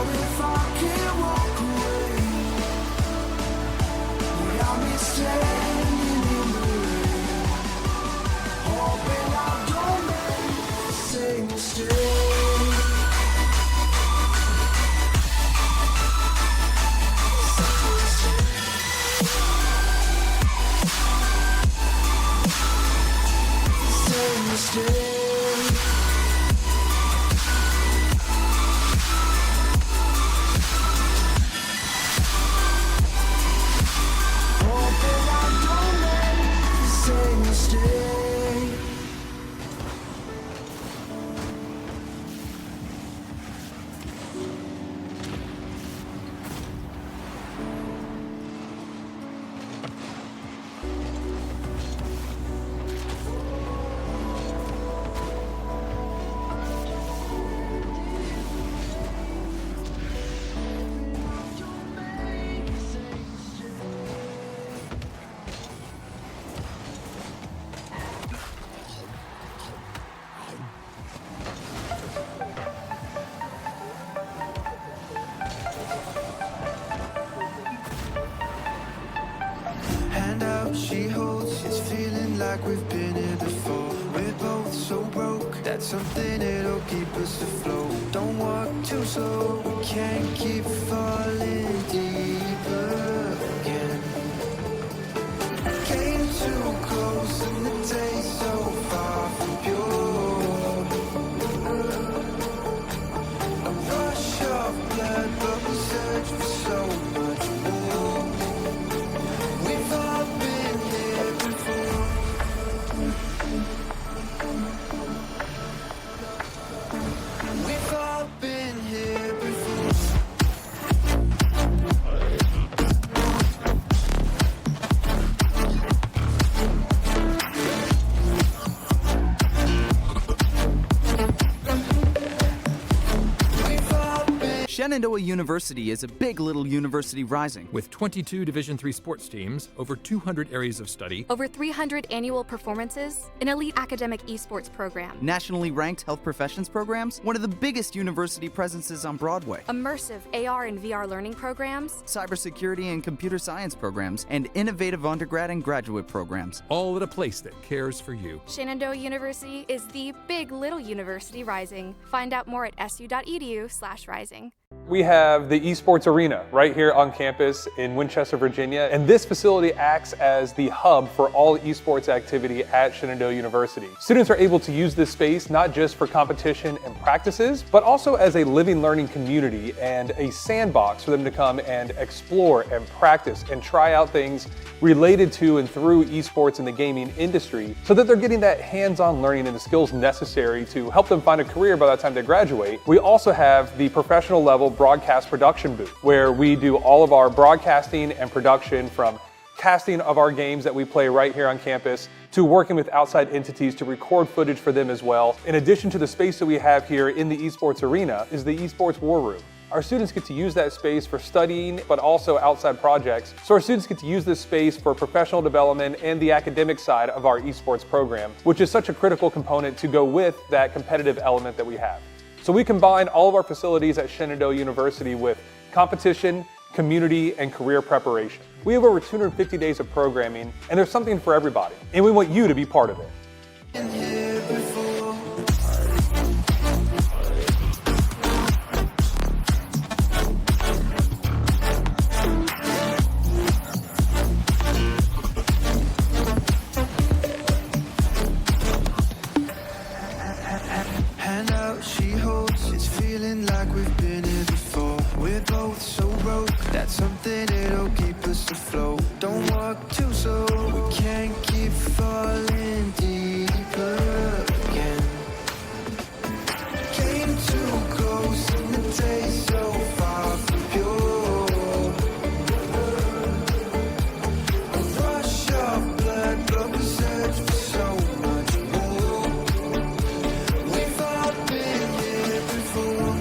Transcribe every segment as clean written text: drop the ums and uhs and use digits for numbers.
if I can't walk away, would I be standing in the rain, hoping I don't make the same mistake? Same mistake. Hand out she holds, it's feeling like we've been here before. We're both so broke, that's something that'll keep us afloat. Don't walk too slow, we can't keep falling deeper again. Came too close and the taste so far from pure. A rush of blood, but we search for so much more. We've all been here before. We've all been here before. Shenandoah University is a big little university rising. With 22 Division III sports teams, over 200 areas of study, over 300 annual performances, an elite academic esports program, nationally ranked health professions programs, one of the biggest university presences on Broadway, immersive AR and VR learning programs, cybersecurity and computer science programs, and innovative undergrad and graduate programs. all at a place that cares for you. Shenandoah University is the big little university rising. Find out more at su.edu/rising. We have the Esports Arena right here on campus in Winchester, Virginia, and this facility acts as the hub for all esports activity at Shenandoah University. Students are able to use this space not just for competition and practices, but also as a living learning community and a sandbox for them to come and explore and practice and try out things related to and through esports in the gaming industry, so that they're getting that hands-on learning and the skills necessary to help them find a career by the time they graduate. We also have the professional level broadcast production booth, where we do all of our broadcasting and production, from casting of our games that we play right here on campus to working with outside entities to record footage for them as well. In addition to the space that we have here in the Esports Arena is the Esports War Room. Our students get to use that space for studying, but also outside projects. So our students get to use this space for professional development and the academic side of our esports program, which is such a critical component to go with that competitive element that we have. So we combine all of our facilities at Shenandoah University with competition, community, and career preparation. We have over 250 days of programming, and there's something for everybody, and we want you to be part of it. Hand out she holds, it's feeling like we've been here before. We're both so broke, that's something that'll keep us afloat. Don't walk too slow, we can't keep falling deeper again. Came too close and the taste so far from pure. A rush of blood, but we search for so much more. We've all been here before.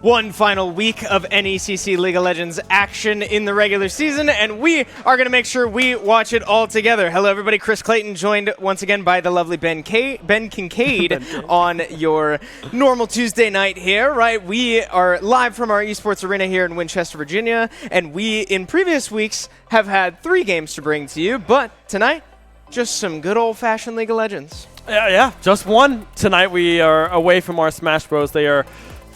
One final week of NECC League of Legends action in the regular season, and we are going to make sure we watch it all together. Hello, everybody. Chris Clayton, joined once again by the lovely Ben Kincaid on your normal Tuesday night here, right? We are live from our Esports Arena here in Winchester, Virginia, and we, in previous weeks, have had 3 games to bring to you, but tonight, just some good old-fashioned League of Legends. Yeah, just one. Tonight we are away from our Smash Bros. They are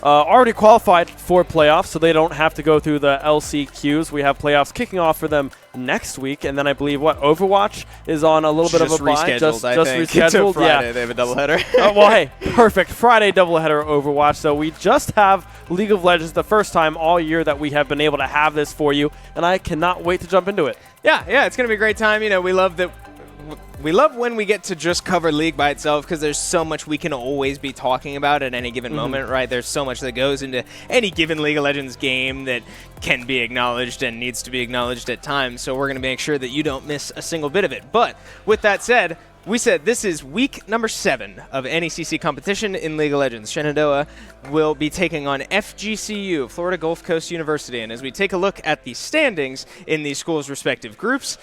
already qualified for playoffs, so they don't have to go through the LCQs. We have playoffs kicking off for them next week, and then I believe, Overwatch is on a little bit of a bye. Just rescheduled. Friday, yeah. They have a doubleheader. Well, hey, perfect. Friday doubleheader Overwatch. So we just have League of Legends, the first time all year that we have been able to have this for you, and I cannot wait to jump into it. Yeah, it's going to be a great time. You know, we love when we get to just cover League by itself, because there's so much we can always be talking about at any given moment, right? There's so much that goes into any given League of Legends game that can be acknowledged and needs to be acknowledged at times, so we're going to make sure that you don't miss a single bit of it. But with that said, we said this is week number 7 of NECC competition in League of Legends. Shenandoah will be taking on FGCU, Florida Gulf Coast University, and as we take a look at the standings in these schools' respective groups,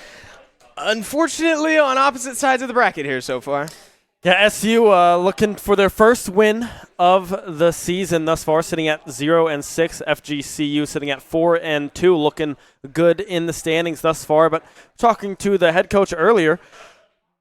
unfortunately, on opposite sides of the bracket here so far. Yeah, SU looking for their first win of the season thus far, sitting at 0-6. FGCU sitting at 4-2, looking good in the standings thus far. But talking to the head coach earlier,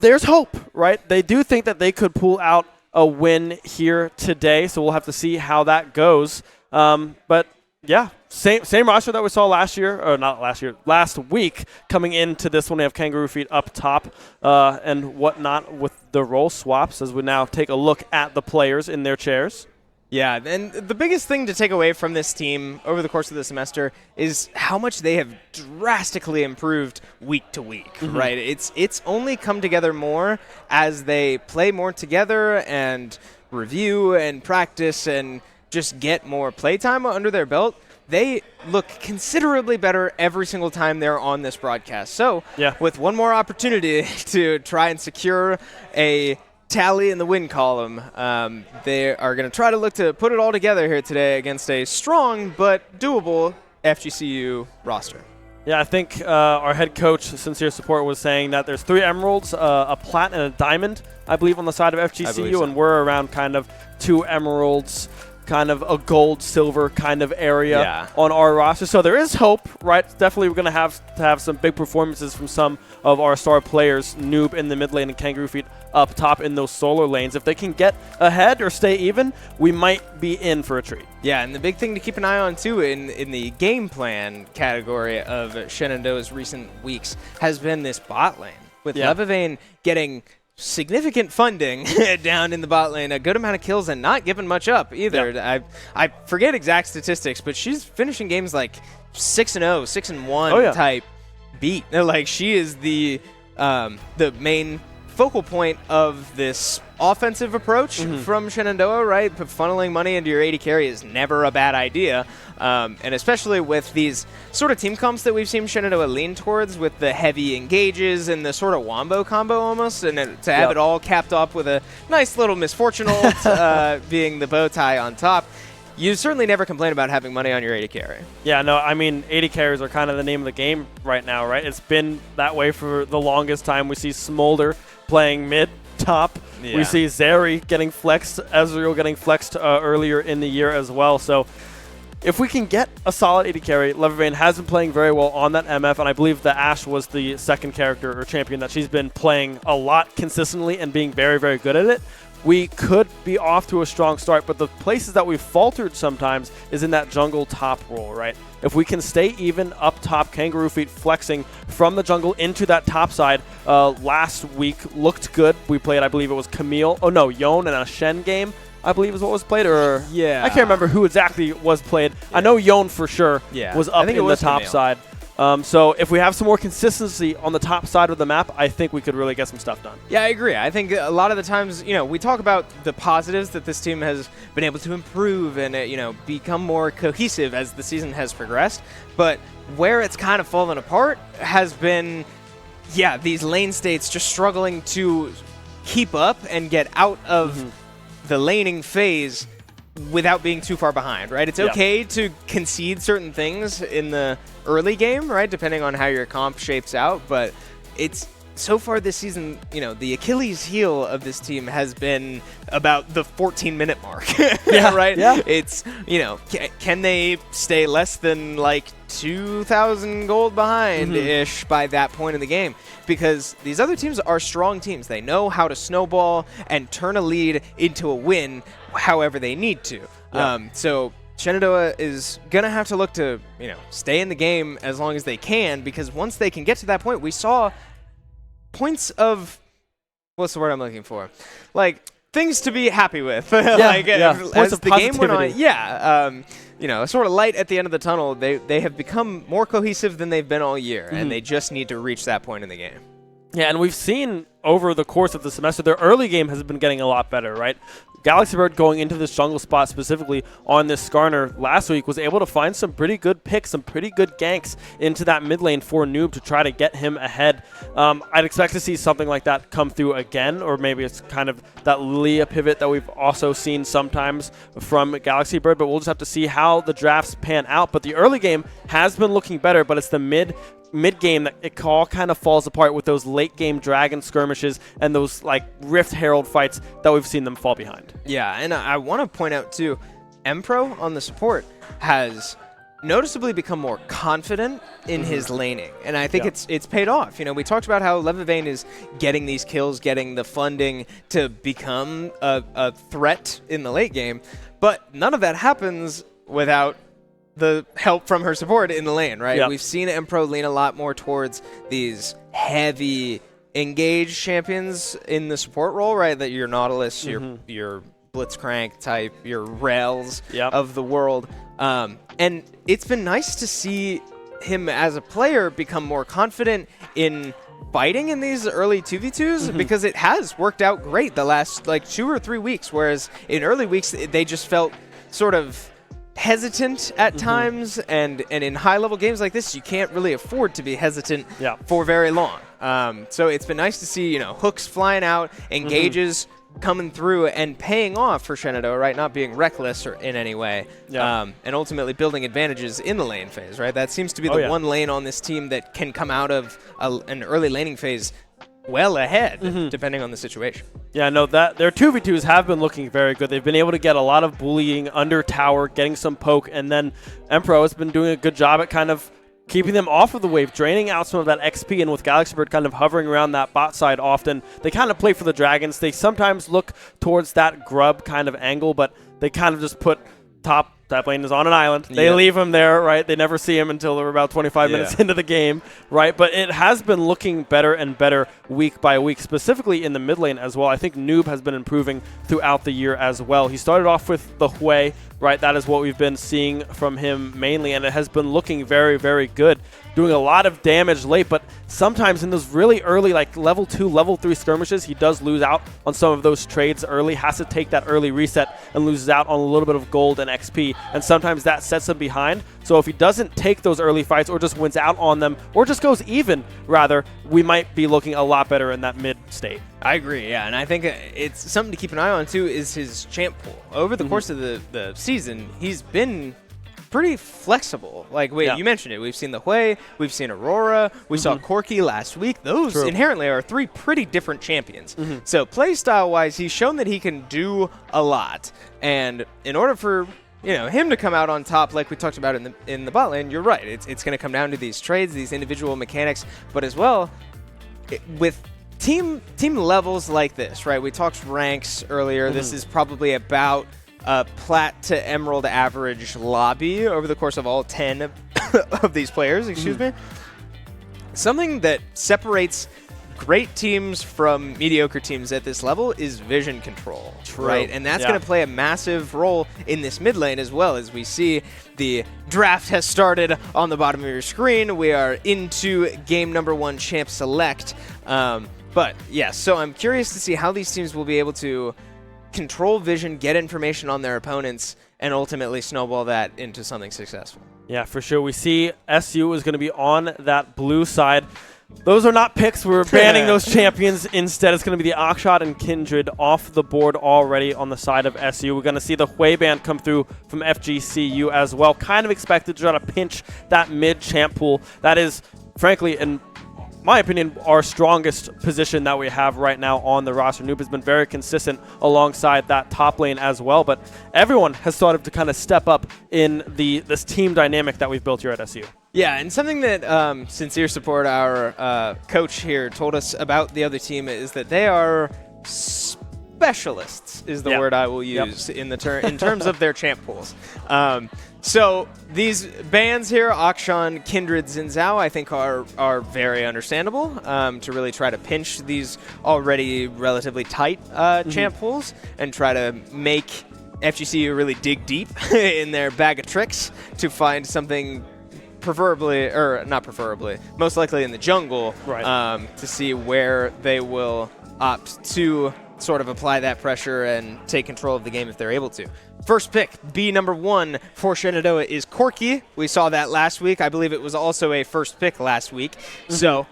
there's hope, right? They do think that they could pull out a win here today, so we'll have to see how that goes. But yeah, same roster that we saw last week. Coming into this one, we have Kangaroo Feet up top and whatnot with the role swaps as we now take a look at the players in their chairs. Yeah, and the biggest thing to take away from this team over the course of the semester is how much they have drastically improved week to week, right? It's only come together more as they play more together and review and practice and just get more playtime under their belt. They look considerably better every single time they're on this broadcast. So with one more opportunity to try and secure a tally in the win column, they are going to try to look to put it all together here today against a strong but doable FGCU roster. Yeah, I think our head coach, Sincere Support, was saying that there's 3 emeralds, a plat, and a diamond, I believe, on the side of FGCU, so. And we're around kind of 2 emeralds, kind of a gold, silver kind of area on our roster. So there is hope, right? Definitely we're going to have some big performances from some of our star players, Noob in the mid lane and Kangaroo Feet up top in those solar lanes. If they can get ahead or stay even, we might be in for a treat. Yeah, and the big thing to keep an eye on, too, in the game plan category of Shenandoah's recent weeks has been this bot lane, with Levivane getting significant funding down in the bot lane, a good amount of kills, and not giving much up either. I forget exact statistics, but she's finishing games like 6-0, 6-1 type beat. Like, she is the main focal point of this offensive approach from Shenandoah, right? Funneling money into your AD carry is never a bad idea. And especially with these sort of team comps that we've seen Shenandoah lean towards, with the heavy engages and the sort of wombo combo almost, and to have it all capped off with a nice little misfortune ult being the bow tie on top. You certainly never complain about having money on your AD carry. Yeah, no, I mean, AD carries are kind of the name of the game right now, right? It's been that way for the longest time. We see Smolder playing mid, top. Yeah. We see Zeri getting flexed, Ezreal getting flexed earlier in the year as well. So if we can get a solid AD carry, Levivane has been playing very well on that MF, and I believe the Ashe was the second character or champion that she's been playing a lot consistently and being very, very good at it. We could be off to a strong start, but the places that we've faltered sometimes is in that jungle top role, right? If we can stay even up top, Kangaroo Feet flexing from the jungle into that top side last week looked good. We played, I believe it was Yone and a Shen game, I believe is what was played, or I can't remember who exactly was played. I know Yone for sure was up in the top side. So if we have some more consistency on the top side of the map, I think we could really get some stuff done. Yeah, I agree. I think a lot of the times, we talk about the positives that this team has been able to improve and, become more cohesive as the season has progressed. But where it's kind of fallen apart has been, these lane states just struggling to keep up and get out of the laning phase without being too far behind, right? It's okay to concede certain things in the early game, right, depending on how your comp shapes out, but it's so far this season, the Achilles heel of this team has been about the 14-minute mark, right? Yeah. It's, can they stay less than like 2,000 gold behind-ish by that point in the game? Because these other teams are strong teams. They know how to snowball and turn a lead into a win however they need to. So Shenandoah is going to have to look to, stay in the game as long as they can, because once they can get to that point, we saw points of, what's the word I'm looking for? Like, things to be happy with. Points of the game went on, sort of light at the end of the tunnel. They have become more cohesive than they've been all year, and they just need to reach that point in the game. Yeah, and we've seen over the course of the semester, their early game has been getting a lot better, right? Galaxy Bird going into this jungle spot specifically on this Skarner last week was able to find some pretty good picks, some pretty good ganks into that mid lane for Noob to try to get him ahead. I'd expect to see something like that come through again, or maybe it's kind of that Lilia pivot that we've also seen sometimes from Galaxy Bird, but we'll just have to see how the drafts pan out. But the early game has been looking better, but it's the mid game that it all kind of falls apart with those late game dragon skirmishes and those like Rift Herald fights that we've seen them fall behind. Yeah, and I want to point out too, Empro on the support has noticeably become more confident in his laning, and I think it's paid off. We talked about how Levivane is getting these kills, getting the funding to become a threat in the late game, but none of that happens without the help from her support in the lane, right? We've seen Empro lean a lot more towards these heavy engaged champions in the support role, right? That your Nautilus, your Blitzcrank type, your Rails of the world. And it's been nice to see him as a player become more confident in fighting in these early 2v2s because it has worked out great the last 2 or 3 weeks, whereas in early weeks they just felt sort of hesitant at times, and in high-level games like this, you can't really afford to be hesitant for very long. So it's been nice to see, hooks flying out, engages coming through and paying off for Shenandoah, right? Not being reckless or in any way, and ultimately building advantages in the lane phase, right? That seems to be the one lane on this team that can come out of an early laning phase well ahead, depending on the situation. Yeah, no, that their 2v2s have been looking very good. They've been able to get a lot of bullying under tower, getting some poke, and then Empro has been doing a good job at kind of keeping them off of the wave, draining out some of that XP, and with Galaxy Bird kind of hovering around that bot side often, they kind of play for the dragons. They sometimes look towards that grub kind of angle, but they kind of just put top. That lane is on an island. They leave him there, right? They never see him until they're about 25 minutes into the game, right? But it has been looking better and better week by week, specifically in the mid lane as well. I think Noob has been improving throughout the year as well. He started off with the Hui, right? That is what we've been seeing from him mainly, and it has been looking very, very good. Doing a lot of damage late, but sometimes in those really early, like level 2, level 3 skirmishes, he does lose out on some of those trades early, has to take that early reset and loses out on a little bit of gold and XP, and sometimes that sets him behind. So if he doesn't take those early fights or just wins out on them or just goes even, rather, we might be looking a lot better in that mid state. I agree, yeah, and I think it's something to keep an eye on too is his champ pool. Over the course of the season, he's been pretty flexible. Like, you mentioned it. We've seen the Hui, we've seen Aurora, we saw Corki last week. Those inherently are 3 pretty different champions. So playstyle-wise, he's shown that he can do a lot. And in order for him to come out on top, like we talked about in the bot lane, you're right. It's going to come down to these trades, these individual mechanics, but as well, with team levels like this, right? We talked ranks earlier. This is probably about plat to emerald average lobby over the course of all 10 of these players, excuse me. Something that separates great teams from mediocre teams at this level is vision control, right? And that's going to play a massive role in this mid lane as well. As we see, the draft has started on the bottom of your screen. We are into game number 1, Champ Select. But yeah, so I'm curious to see how these teams will be able to control vision, get information on their opponents, and ultimately snowball that into something successful. Yeah, for sure. We see SU is going to be on that blue side. Those are not picks. We're banning those champions. Instead, it's going to be the Akshot and Kindred off the board already on the side of SU. We're going to see the Hui ban come through from FGCU as well. Kind of expected to try to pinch that mid-champ pool. That is, frankly, in my opinion, our strongest position that we have right now on the roster. Noob has been very consistent alongside that top lane as well, but everyone has started to kind of step up in this team dynamic that we've built here at SU. Yeah, and something that Sincere Support, our coach here, told us about the other team is that they are specialists, is the word I will use in terms of their champ pools. So these bans here, Akshan, Kindred, Xin I think are very understandable to really try to pinch these already relatively tight champ pools and try to make FGCU really dig deep in their bag of tricks to find something most likely in the jungle, to see where they will opt to sort of apply that pressure and take control of the game if they're able to. First pick, B number 1 for Shenandoah is Corki. We saw that last week. I believe it was also a first pick last week. So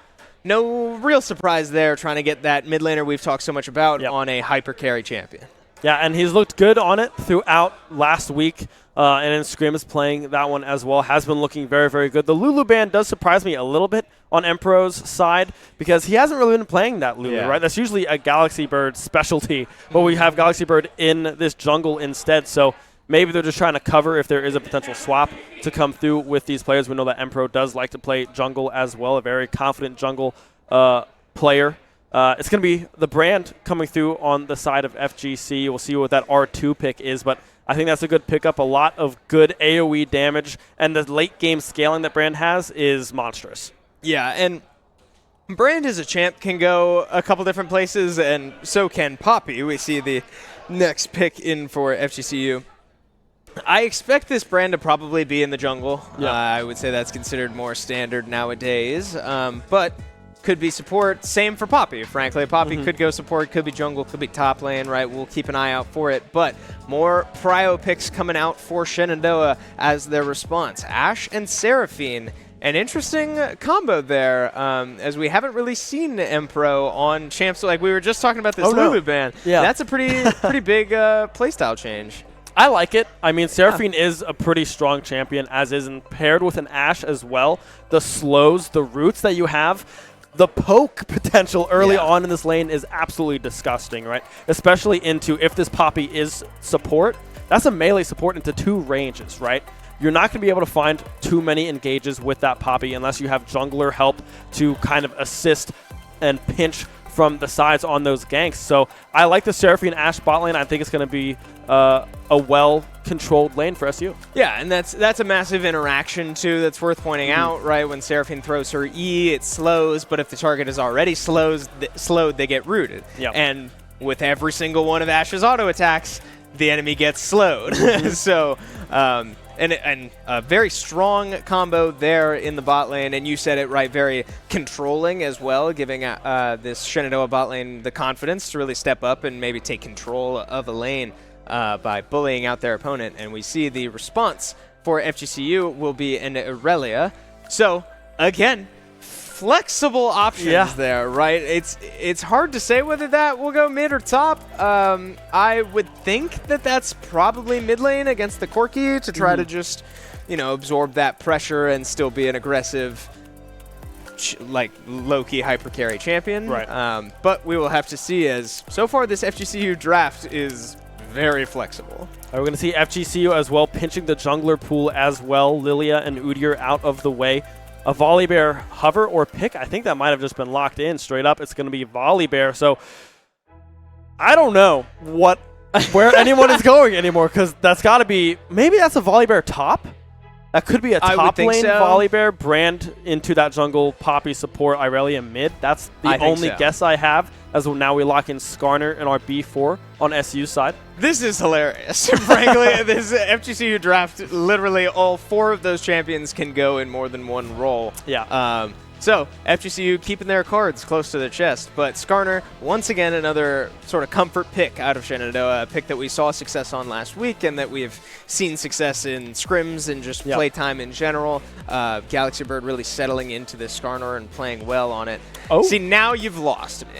no real surprise there, trying to get that mid laner we've talked so much about on a hyper carry champion. Yeah, and he's looked good on it throughout last week. And then Scrim is playing that one as well. Has been looking very, very good. The Lulu ban does surprise me a little bit on Empero's side because he hasn't really been playing that Lulu, right? That's usually a Galaxy Bird specialty, but we have Galaxy Bird in this jungle instead. So maybe they're just trying to cover if there is a potential swap to come through with these players. We know that Empero does like to play jungle as well, a very confident jungle player. It's going to be the brand coming through on the side of FGC. We'll see what that R2 pick is, but I think that's a good pickup. A lot of good AoE damage, and the late game scaling that Brand has is monstrous. Yeah, and Brand as a champ can go a couple different places, and so can Poppy. We see the next pick in for FGCU. I expect this Brand to probably be in the jungle. I would say that's considered more standard nowadays, but could be support. Same for Poppy, frankly. Poppy could go support, could be jungle, could be top lane, right? We'll keep an eye out for it. But more prio picks coming out for Shenandoah as their response. Ashe and Seraphine. An interesting combo there, as we haven't really seen Empero on champs. Like we were just talking about this Lulu ban. Yeah. That's a pretty big playstyle change. I like it. I mean, Seraphine is a pretty strong champion, as is, and paired with an Ashe as well. The slows, the roots that you have, the poke potential early on in this lane is absolutely disgusting, right? Especially into, if this Poppy is support, that's a melee support into 2 ranges, right? You're not going to be able to find too many engages with that Poppy unless you have jungler help to kind of assist and pinch from the sides on those ganks. So I like the Seraphine Ashe bot lane. I think it's going to be a well-controlled lane for SU. Yeah, and that's a massive interaction, too, that's worth pointing out, right? When Seraphine throws her E, it slows, but if the target is already slowed, they get rooted. Yep. And with every single one of Ashe's auto attacks, the enemy gets slowed. So, and a very strong combo there in the bot lane, and you said it right, very controlling as well, giving this Shenandoah bot lane the confidence to really step up and maybe take control of a lane by bullying out their opponent. And we see the response for FGCU will be an Aurelia. So, again, flexible options there, right? It's hard to say whether that will go mid or top. I would think that that's probably mid lane against the Corki to try to just, absorb that pressure and still be an aggressive, like low-key hyper carry champion. Right. But we will have to see, as so far this FGCU draft is very flexible. We're going to see FGCU as well pinching the jungler pool as well. Lilia and Udyr out of the way. A Volibear hover or pick, I think that might have just been locked in straight up. It's going to be Volibear. So I don't know where anyone is going anymore, because that's got to be, maybe that's a Volibear top? That could be a top lane Volibear, Brand into that jungle, Poppy support, Irelia mid. That's the only guess I have, as now we lock in Skarner and our B4 on SU's side. This is hilarious. Frankly, this FGCU draft, literally all 4 of those champions can go in more than one role. Yeah. So, FGCU keeping their cards close to their chest, but Skarner, once again, another sort of comfort pick out of Shenandoah, a pick that we saw success on last week and that we've seen success in scrims and just playtime in general. Galaxy Bird really settling into this Skarner and playing well on it. Oh. See, now you've lost me.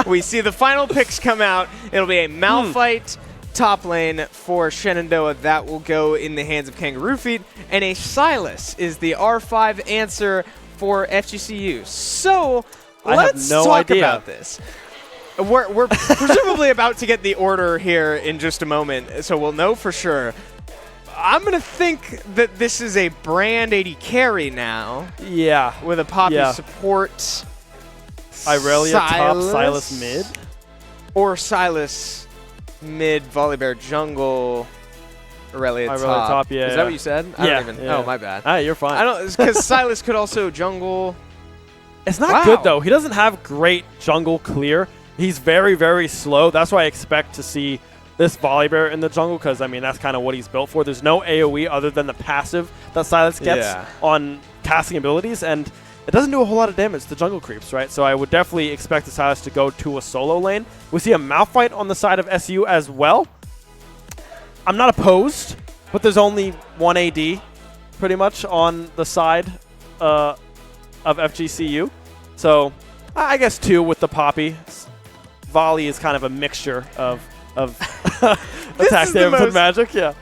We see the final picks come out. It'll be a Malphite top lane for Shenandoah. That will go in the hands of Kangaroo Feet, and a Sylas is the R5 answer for FGCU. So let's talk about this. We're presumably about to get the order here in just a moment, so we'll know for sure. I'm going to think that this is a Brand AD carry now. Yeah. With a Poppy support. Irelia top, Sylas mid. Or Sylas mid, Volibear jungle. Irelia top, yeah. Is that what you said? I don't even. Yeah. Oh, my bad. You're fine. I don't, because Sylas could also jungle. It's not good, though. He doesn't have great jungle clear. He's very, very slow. That's why I expect to see this Volibear in the jungle, because, I mean, that's kind of what he's built for. There's no AoE other than the passive that Sylas gets on casting abilities, and it doesn't do a whole lot of damage to jungle creeps, right? So I would definitely expect the Sylas to go to a solo lane. We see a Malphite on the side of SU as well. I'm not opposed, but there's only one AD pretty much on the side of FGCU. So I guess 2 with the Poppy. Volley is kind of a mixture of attack damage and magic. Yeah.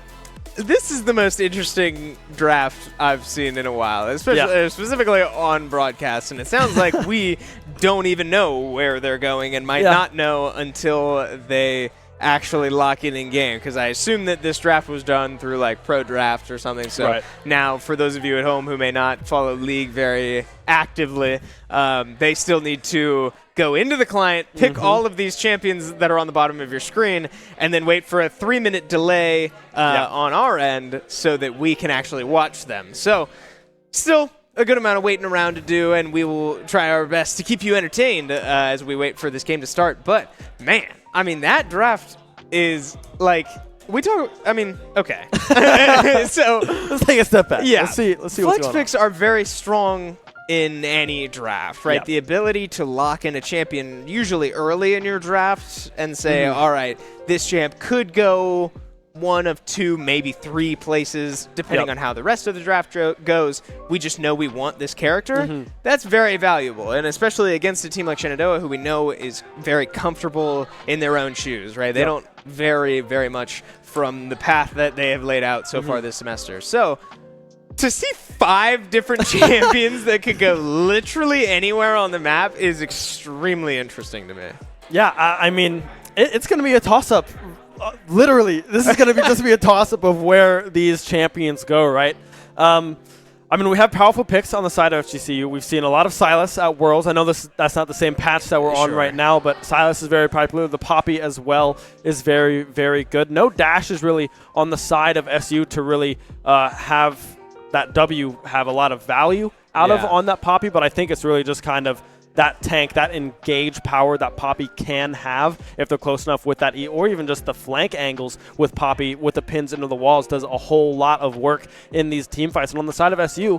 This is the most interesting draft I've seen in a while, especially specifically on broadcast. And it sounds like we don't even know where they're going and might not know until they actually lock in game, because I assume that this draft was done through like Pro Draft or something. So now, for those of you at home who may not follow League very actively, they still need to go into the client, pick all of these champions that are on the bottom of your screen, and then wait for a 3-minute delay on our end so that we can actually watch them. So still a good amount of waiting around to do, and we will try our best to keep you entertained as we wait for this game to start. But, man, I mean, that draft is like, okay. So let's take a step back. Yeah. Let's see what's going on. Flex picks are very strong in any draft, right? The ability to lock in a champion usually early in your draft and say, all right, this champ could go 1 of 2, maybe 3 places, depending on how the rest of the draft goes. We just know we want this character. That's very valuable, and especially against a team like Shenandoah, who we know is very comfortable in their own shoes, right? They don't vary very much from the path that they have laid out so far this semester. So to see 5 different champions that could go literally anywhere on the map is extremely interesting to me. Yeah, I mean, it's going to be a toss-up. Literally, this is going to just be a toss-up of where these champions go, right? I mean, we have powerful picks on the side of FGCU. We've seen a lot of Sylas at Worlds. I know that's not the same patch that we're on right now, but Sylas is very popular. The Poppy as well is very, very good. No dash is really on the side of SU to really have that W have a lot of value out of on that Poppy, but I think it's really just kind of that tank, that engage power that Poppy can have if they're close enough with that E, or even just the flank angles with Poppy with the pins into the walls does a whole lot of work in these team fights. And on the side of SU,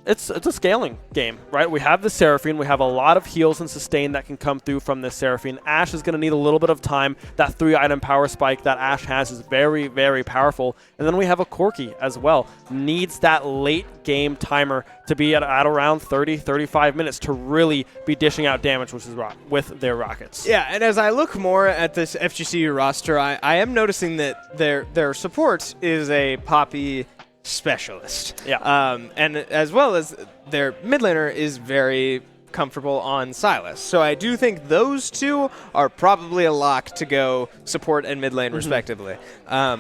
it's a scaling game, right? We have the Seraphine. We have a lot of heals and sustain that can come through from this Seraphine. Ashe is going to need a little bit of time. That 3-item power spike that Ashe has is very, very powerful. And then we have a Corki as well. Needs that late game timer to be at around 30, 35 minutes to really be dishing out damage with their rockets. Yeah, and as I look more at this FGCU roster, I am noticing that their support is a Poppy specialist. And as well as their mid laner is very comfortable on Sylas. So I do think those two are probably a lock to go support and mid lane respectively. I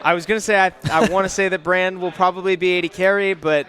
was going to say I want to say that Brand will probably be AD carry, but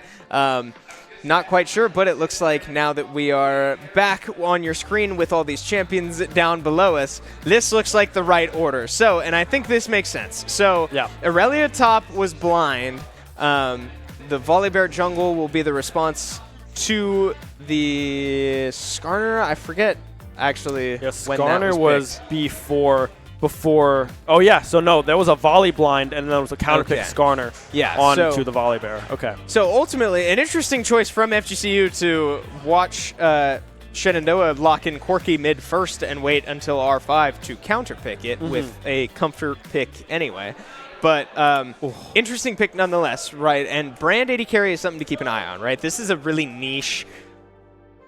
not quite sure, but it looks like now that we are back on your screen with all these champions down below us, this looks like the right order. So, and I think this makes sense. So, Irelia top was blind. The Volibear jungle will be the response to the Skarner. I forget, actually, when that Skarner was before before. Oh, yeah. So, no, there was a volley blind, and then there was a counter pick Skarner onto the volley bear. Okay. So, ultimately, an interesting choice from FGCU to watch Shenandoah lock in Corky mid first and wait until R5 to counter pick it with a comfort pick anyway. But interesting pick nonetheless, right? And Brand AD carry is something to keep an eye on, right? This is a really niche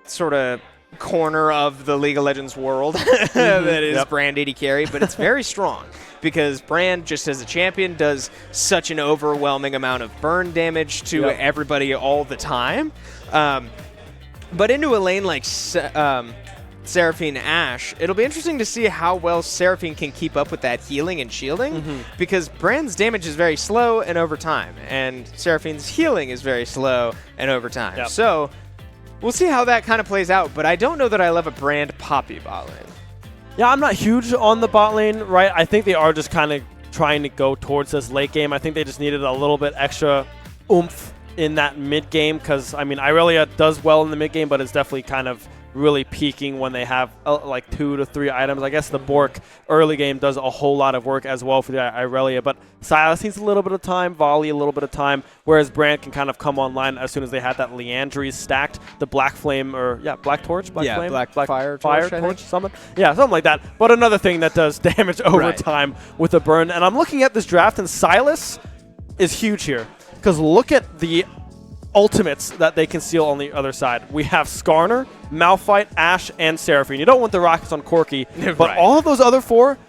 sort of corner of the League of Legends world that is Brand AD carry, but it's very strong because Brand, just as a champion, does such an overwhelming amount of burn damage to everybody all the time. But into a lane like Seraphine Ashe, it'll be interesting to see how well Seraphine can keep up with that healing and shielding because Brand's damage is very slow and over time, and Seraphine's healing is very slow and over time. So we'll see how that kind of plays out, but I don't know that I love a Brand Poppy bot lane. Yeah, I'm not huge on the bot lane, right? I think they are just kind of trying to go towards this late game. I think they just needed a little bit extra oomph in that mid game because, I mean, Irelia does well in the mid game, but it's definitely kind of really peaking when they have like 2 to 3 items. I guess the Bork early game does a whole lot of work as well for the Irelia, but Silas needs a little bit of time, Volley a little bit of time, whereas Brand can kind of come online as soon as they had that Leandries stacked, the Black Flame, or Black Torch? Black Flame? Black Fire Torch, something? Yeah, something like that. But another thing that does damage over time with a burn. And I'm looking at this draft, and Silas is huge here, because look at the ultimates that they can steal on the other side. We have Skarner, Malphite, Ashe, and Seraphine. You don't want the rockets on Corky, but all of those other 4,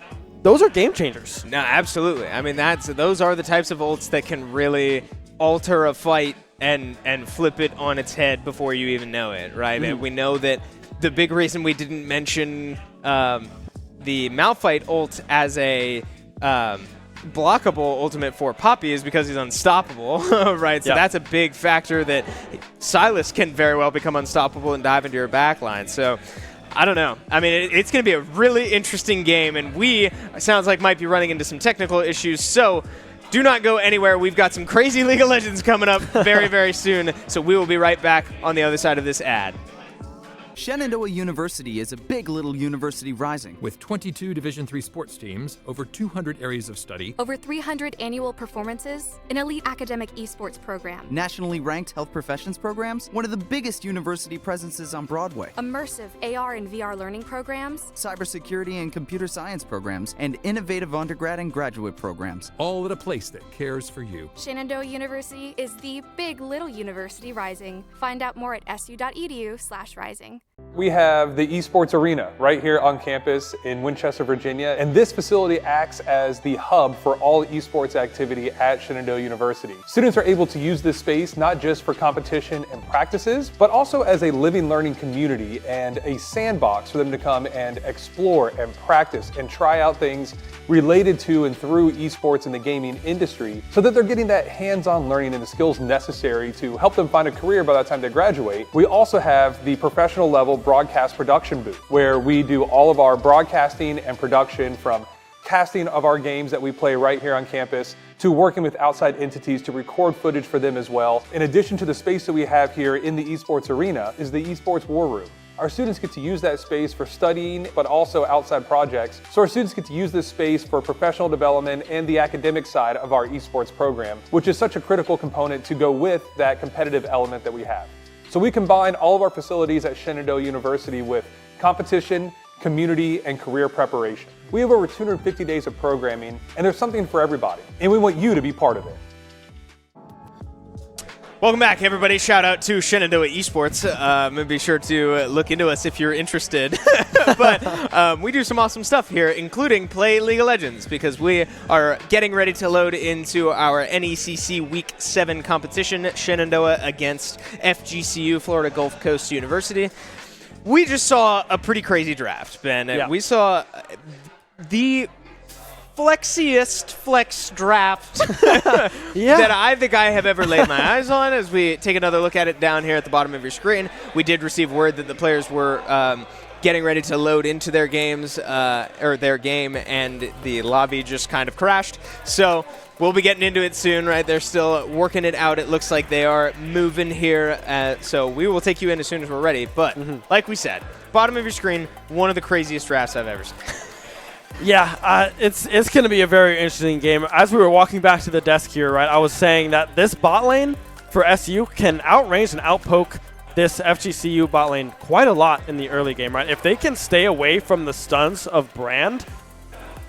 those are game changers. No, absolutely. I mean, those are the types of ults that can really alter a fight and flip it on its head before you even know it, right? And we know that the big reason we didn't mention the Malphite ult as a blockable ultimate for Poppy is because he's unstoppable, right? So that's a big factor that Silas can very well become unstoppable and dive into your backline. So I don't know. I mean, it's going to be a really interesting game, and sounds like might be running into some technical issues. So do not go anywhere. We've got some crazy League of Legends coming up very, very soon. So we will be right back on the other side of this ad. Shenandoah University is a big little university rising. With 22 Division III sports teams, over 200 areas of study, Over 300 annual performances, an elite academic esports program, Nationally ranked health professions programs, one of the biggest university presences on Broadway. immersive AR and VR learning programs, Cybersecurity and computer science programs, and innovative undergrad and graduate programs. all at a place that cares for you. Shenandoah University is the big little university rising. Find out more at su.edu/rising. We have the Esports Arena right here on campus in Winchester, Virginia, and this facility acts as the hub for all esports activity at Shenandoah University. Students are able to use this space not just for competition and practices, but also as a living learning community and a sandbox for them to come and explore and practice and try out things related to and through esports in the gaming industry so that they're getting that hands-on learning and the skills necessary to help them find a career by the time they graduate. We also have the professional level broadcast production booth where we do all of our broadcasting and production, from casting of our games that we play right here on campus to working with outside entities to record footage for them as well. In addition to the space that we have here in the Esports Arena is the Esports War Room. Our students get to use that space for studying, but also outside projects. So our students get to use this space for professional development and the academic side of our esports program, which is such a critical component to go with that competitive element that we have. So we combine all of our facilities at Shenandoah University with competition, community, and career preparation. We have over 250 days of programming, and there's something for everybody, and we want you to be part of it. Welcome back, everybody. Shout out to Shenandoah Esports. Be sure to look into us if you're interested. But we do some awesome stuff here, including play League of Legends, because we are getting ready to load into our NECC Week 7 competition, Shenandoah against FGCU, Florida Gulf Coast University. We just saw a pretty crazy draft, Ben. Yeah. We saw the flexiest flex draft that I think I have ever laid my eyes on. As we take another look at it down here at the bottom of your screen, we did receive word that the players were getting ready to load into their games, or their game, and the lobby just kind of crashed. So we'll be getting into it soon, right? They're still working it out. It looks like they are moving here. So we will take you in as soon as we're ready. But like we said, bottom of your screen, one of the craziest drafts I've ever seen. Yeah, it's going to be a very interesting game. As we were walking back to the desk here, right, I was saying that this bot lane for SU can outrange and outpoke this FGCU bot lane quite a lot in the early game, right? If they can stay away from the stuns of Brand,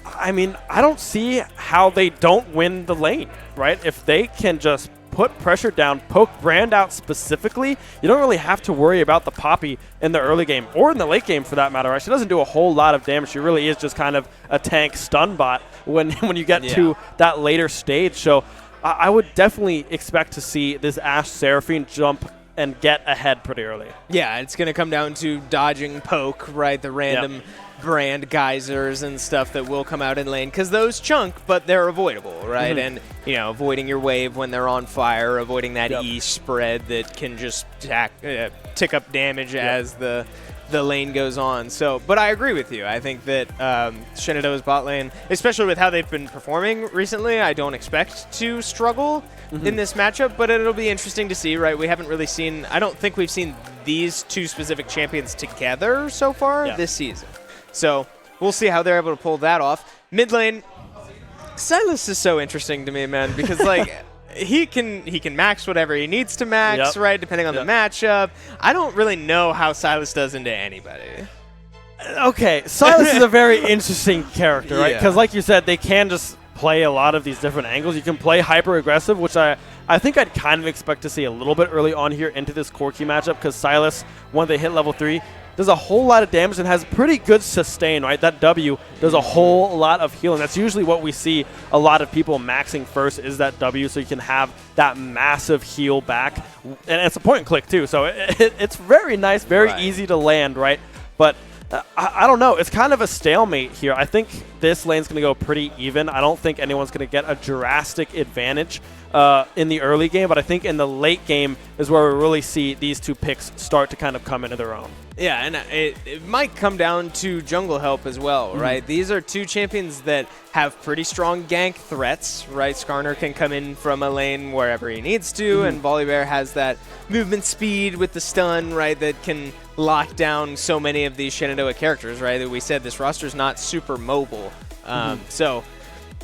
I mean, I don't see how they don't win the lane, right? If they can just put pressure down, poke Brand out specifically, you don't really have to worry about the Poppy in the early game or in the late game for that matter, right? She doesn't do a whole lot of damage. She really is just kind of a tank stun bot when you get to that later stage. So I would definitely expect to see this Ashe Seraphine jump and get ahead pretty early. Yeah, it's going to come down to dodging poke, right? The random Brand geysers and stuff that will come out in lane, because those chunk, but they're avoidable, right? And, you know, avoiding your wave when they're on fire, avoiding that E spread that can just tick up damage as the lane goes on. So, but I agree with you. I think that Shenandoah's bot lane, especially with how they've been performing recently, I don't expect to struggle in this matchup, but it'll be interesting to see, right? We haven't really seen, I don't think we've seen these two specific champions together so far this season. So we'll see how they're able to pull that off. Mid lane, Silas is so interesting to me, man, because like he can max whatever he needs to max, right, depending on the matchup. I don't really know how Silas does into anybody. Okay, Silas is a very interesting character, right? Because like you said, they can just play a lot of these different angles. You can play hyper aggressive, which I think I'd kind of expect to see a little bit early on here into this Corki matchup, because Silas, when they hit level 3, does a whole lot of damage and has pretty good sustain, right? That W does a whole lot of healing. That's usually what we see a lot of people maxing first, is that W, so you can have that massive heal back. And it's a point and click too, so it's very nice, very easy to land, right? But I don't know. It's kind of a stalemate here. I think this lane's going to go pretty even. I don't think anyone's going to get a drastic advantage in the early game, but I think in the late game is where we really see these two picks start to kind of come into their own. Yeah, and it might come down to jungle help as well, right? These are two champions that have pretty strong gank threats, right? Skarner can come in from a lane wherever he needs to, and Volibear has that movement speed with the stun, right, that can lock down so many of these Shenandoah characters, right? That we said this roster's not super mobile. So,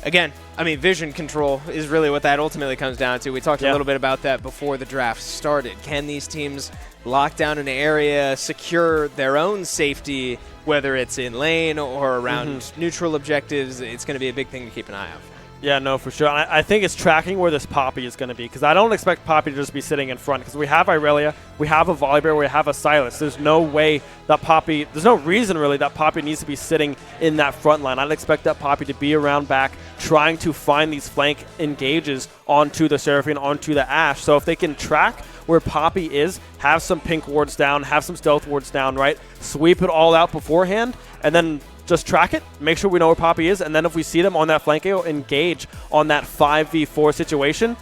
again, I mean, vision control is really what that ultimately comes down to. We talked a little bit about that before the draft started. Can these teams lock down an area, secure their own safety, whether it's in lane or around neutral objectives? It's going to be a big thing to keep an eye out for. Yeah, no, for sure. I think it's tracking where this Poppy is going to be, because I don't expect Poppy to just be sitting in front, because we have Irelia, we have a Volibear, we have a Silas. There's no way that Poppy, there's no reason really that Poppy needs to be sitting in that front line. I'd expect that Poppy to be around back, trying to find these flank engages onto the Seraphine, onto the Ashe. So if they can track where Poppy is, have some pink wards down, have some stealth wards down, right? Sweep it all out beforehand, and then just track it, make sure we know where Poppy is, and then if we see them on that flank AO, engage on that 5v4 situation.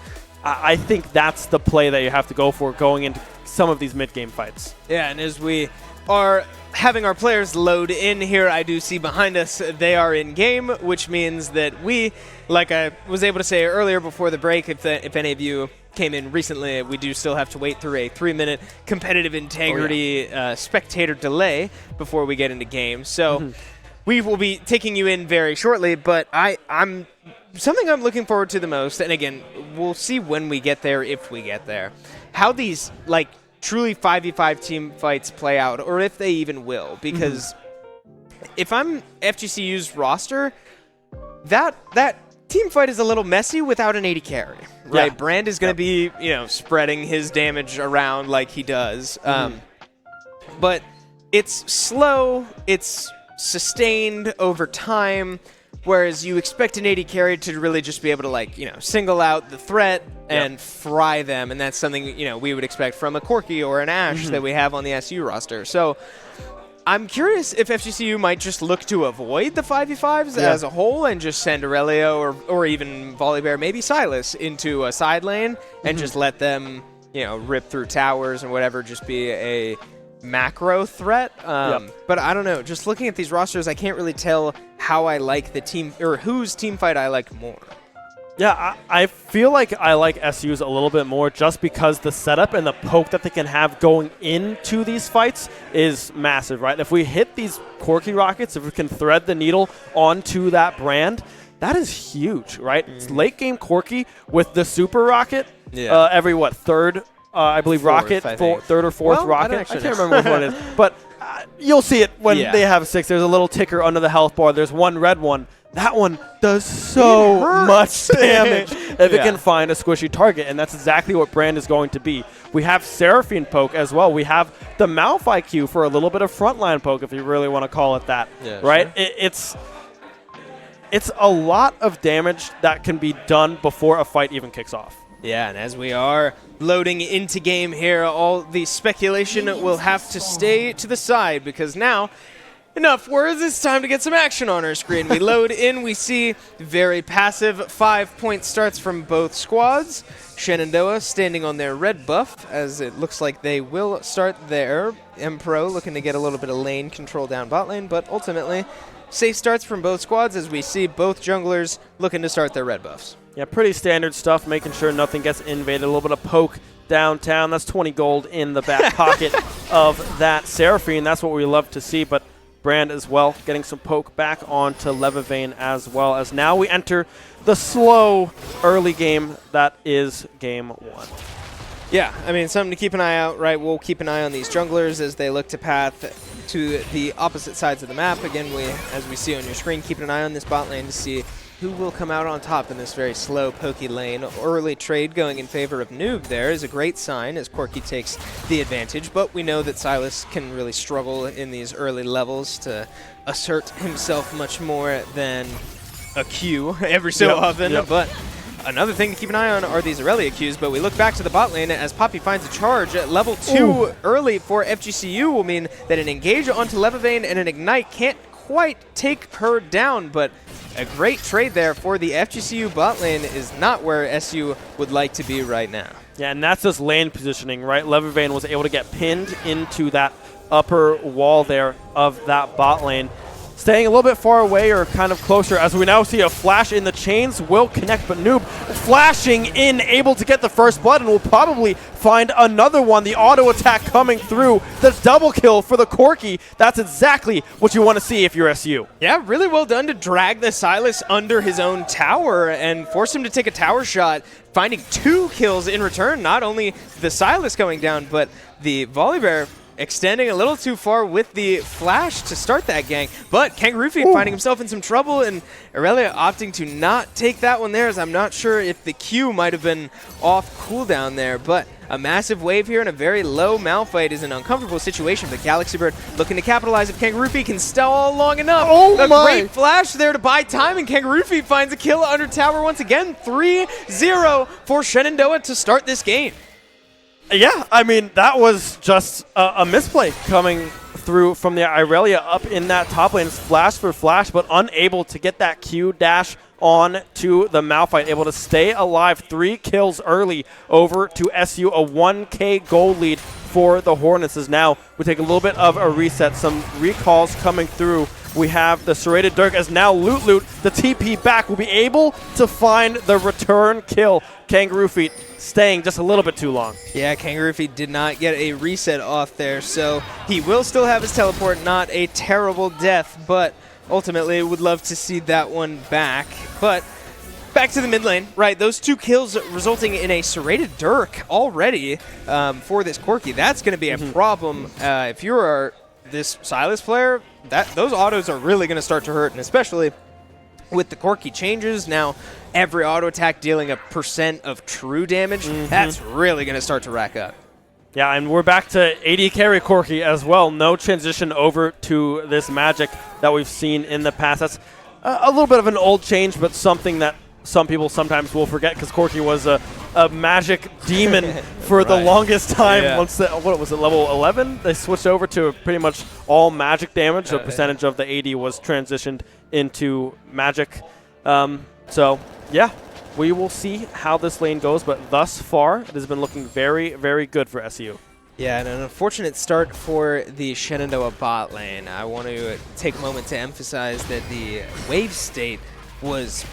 I think that's the play that you have to go for going into some of these mid-game fights. Yeah, and as we are having our players load in here, I do see behind us they are in game, which means that we, like I was able to say earlier before the break, if any of you came in recently, we do still have to wait through a 3-minute competitive integrity spectator delay before we get into game. So we will be taking you in very shortly, but I'm something I'm looking forward to the most, and again, we'll see when we get there, if we get there, how these like truly 5v5 team fights play out, or if they even will, because if I'm FGCU's roster, that team fight is a little messy without an AD carry, right? Yeah. Brand is going to be, spreading his damage around like he does, but it's slow, it's sustained over time, whereas you expect an AD carry to really just be able to single out the threat and fry them, and that's something we would expect from a Corki or an Ashe that we have on the SU roster. So I'm curious if FGCU might just look to avoid the 5v5s as a whole and just send Aurelio or even Volibear, maybe Silas, into a side lane and just let them rip through towers and whatever, just be a macro threat. But I don't know, just looking at these rosters, I can't really tell how I like the team, or whose team fight I like more. Yeah, I feel like I like SU's a little bit more just because the setup and the poke that they can have going into these fights is massive, right? If we hit these Corki rockets, if we can thread the needle onto that brand, that is huge, right? It's late game Corki with the super rocket every, third, I believe, third or fourth rocket. I can't remember which one it is. But you'll see it when they have 6. There's a little ticker under the health bar. There's one red one. That one does so much damage if it can find a squishy target, and that's exactly what Brand is going to be. We have Seraphine poke as well. We have the Malphite Q for a little bit of frontline poke, if you really want to call it that, right? Sure. It's a lot of damage that can be done before a fight even kicks off. Yeah, and as we are loading into game here, all the speculation will have to stay to the side because now, enough words, it's time to get some action on our screen. We load in, we see very passive 5-point starts from both squads. Shenandoah standing on their red buff, as it looks like they will start there. Mpro looking to get a little bit of lane control down bot lane, but ultimately safe starts from both squads as we see both junglers looking to start their red buffs. Yeah, pretty standard stuff, making sure nothing gets invaded. A little bit of poke downtown. That's 20 gold in the back pocket of that Seraphine. That's what we love to see, but Brand as well, getting some poke back onto Levivane as well, as now we enter the slow early game that is game 1. Yeah, I mean, something to keep an eye out, right? We'll keep an eye on these junglers as they look to path to the opposite sides of the map. Again, as we see on your screen, keeping an eye on this bot lane to see who will come out on top in this very slow, pokey lane. Early trade going in favor of Noob there is a great sign as Corki takes the advantage, but we know that Silas can really struggle in these early levels to assert himself much more than a Q every so often. But another thing to keep an eye on are these Aurelia Qs, but we look back to the bot lane as Poppy finds a charge at level 2 early for FGCU will mean that an engage onto Levivane and an ignite can't quite take her down, but a great trade there for the FGCU bot lane is not where SU would like to be right now. Yeah, and that's just lane positioning, right? Levivane was able to get pinned into that upper wall there of that bot lane. Staying a little bit far away or kind of closer as we now see a flash in the chains will connect, but Noob flashing in, able to get the first blood, and will probably find another one. The auto attack coming through, the double kill for the Corki. That's exactly what you want to see if you're SU. Yeah, really well done to drag the Silas under his own tower and force him to take a tower shot, finding 2 kills in return. Not only the Silas going down, but the Volibear extending a little too far with the flash to start that gang. But Kangaroo Feet finding himself in some trouble, and Aurelia opting to not take that one there, as I'm not sure if the Q might have been off cooldown there. But a massive wave here and a very low Malphite is an uncomfortable situation. But Galaxy Bird looking to capitalize if Kangaroo Feet can stall long enough. A great flash there to buy time, and Kangaroo Feet finds a kill under tower once again. 3-0 for Shenandoah to start this game. Yeah, I mean, that was just a misplay coming through from the Aurelia up in that top lane. It's flash for flash, but unable to get that Q dash on to the Malphite. Able to stay alive. 3 kills early over to SU. A 1K gold lead for the Hornets as now we take a little bit of a reset. Some recalls coming through. We have the Serrated Dirk as now Loot, the TP back, will be able to find the return kill. Kangaroo Feet staying just a little bit too long. Yeah, Kangaroo Feet did not get a reset off there, so he will still have his teleport. Not a terrible death, but ultimately would love to see that one back. But back to the mid lane, right? Those 2 kills resulting in a Serrated Dirk already for this Corki. That's going to be a problem if you're this Silas player. Those autos are really going to start to hurt, and especially with the Corki changes, now every auto attack dealing a % of true damage, that's really going to start to rack up. Yeah, and we're back to AD carry Corki as well. No transition over to this magic that we've seen in the past. That's a little bit of an old change, but something that some people sometimes will forget because Corki was a magic demon for the longest time. Yeah. Once what was it, level 11? They switched over to pretty much all magic damage. A percentage of the AD was transitioned into magic. So, yeah, we will see how this lane goes, but thus far it has been looking very, very good for SU. Yeah, and an unfortunate start for the Shenandoah bot lane. I want to take a moment to emphasize that the wave state was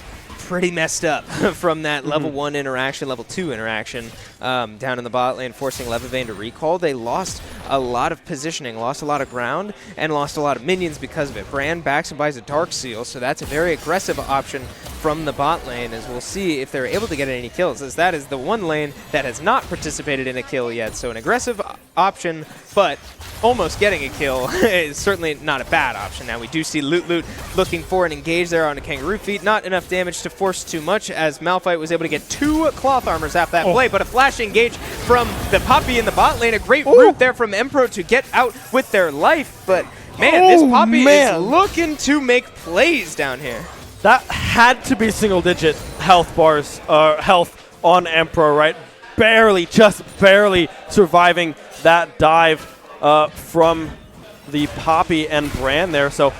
pretty messed up from that level 1 interaction, level 2 interaction down in the bot lane, forcing Levivane to recall. They lost a lot of positioning, lost a lot of ground, and lost a lot of minions because of it. Brand backs and buys a Dark Seal, so that's a very aggressive option from the bot lane, as we'll see if they're able to get any kills, as that is the one lane that has not participated in a kill yet. So an aggressive option, but almost getting a kill is certainly not a bad option. Now we do see Loot looking for an engage there on a Kangaroo Feet. Not enough damage to force too much, as Malphite was able to get 2 cloth armors after that play, but a flash engage from the Poppy in the bot lane. A great route there from Empro to get out with their life, but man, this Poppy is looking to make plays down here. That had to be single-digit health bars, health on Emperor, right? Barely, just barely surviving that dive from the Poppy and Brand there. So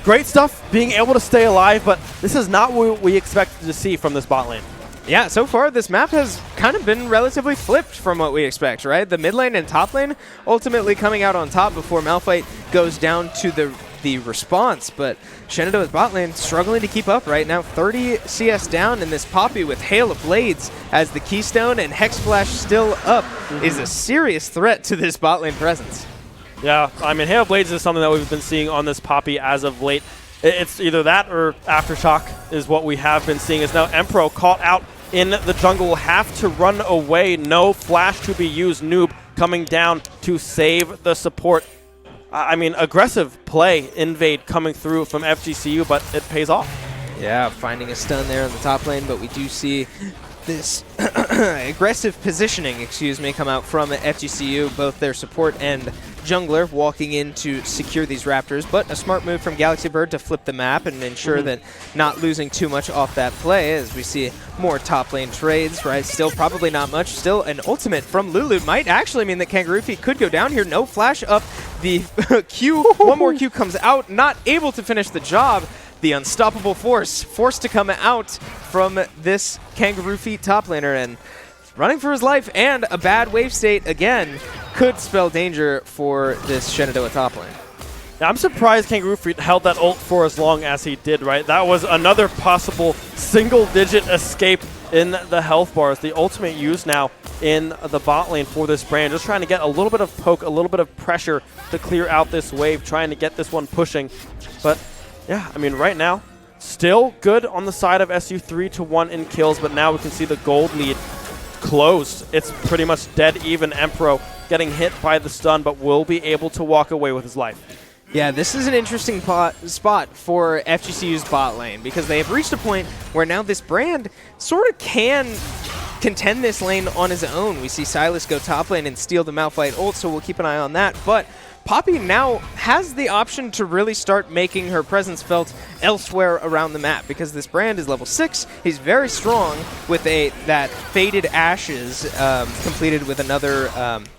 great stuff, being able to stay alive, but this is not what we expected to see from this bot lane. Yeah, so far this map has kind of been relatively flipped from what we expect, right? The mid lane and top lane ultimately coming out on top before Malphite goes down to the response, but Shenandoah's bot lane struggling to keep up right now. 30 CS down, and this Poppy with Hail of Blades as the keystone and Hex Flash still up is a serious threat to this bot lane presence. Yeah, I mean, Hail of Blades is something that we've been seeing on this Poppy as of late. It's either that or Aftershock is what we have been seeing. Is now Empro caught out in the jungle, will have to run away. No flash to be used. Noob coming down to save the support. I mean, aggressive play, invade coming through from FGCU, but it pays off. Yeah, finding a stun there on the top lane, but we do see this aggressive positioning, come out from FGCU, both their support and jungler walking in to secure these Raptors, but a smart move from Galaxy Bird to flip the map and ensure that not losing too much off that play, as we see more top lane trades, right? Still probably not much. Still an ultimate from Lulu might actually mean that Kangaroo Feet could go down here. No flash up the Q. One more Q comes out, not able to finish the job. The unstoppable force forced to come out from this Kangaroo Feet top laner, and running for his life, and a bad wave state again could spell danger for this Shenandoah top lane. Yeah, I'm surprised Kangaroo Feet held that ult for as long as he did, right? That was another possible single-digit escape in the health bars. The ultimate use now in the bot lane for this Brand, just trying to get a little bit of poke, a little bit of pressure to clear out this wave, trying to get this one pushing. But yeah, I mean, right now, still good on the side of SU 3-1 in kills, but now we can see the gold lead closed. It's pretty much dead even. Empro getting hit by the stun, but will be able to walk away with his life. Yeah, this is an interesting spot for FGCU's bot lane, because they have reached a point where now this Brand sort of can contend this lane on his own. We see Silas go top lane and steal the Malphite ult, so we'll keep an eye on that. But Poppy now has the option to really start making her presence felt elsewhere around the map, because this Brand is level 6. He's very strong with that Faded Ashes completed with another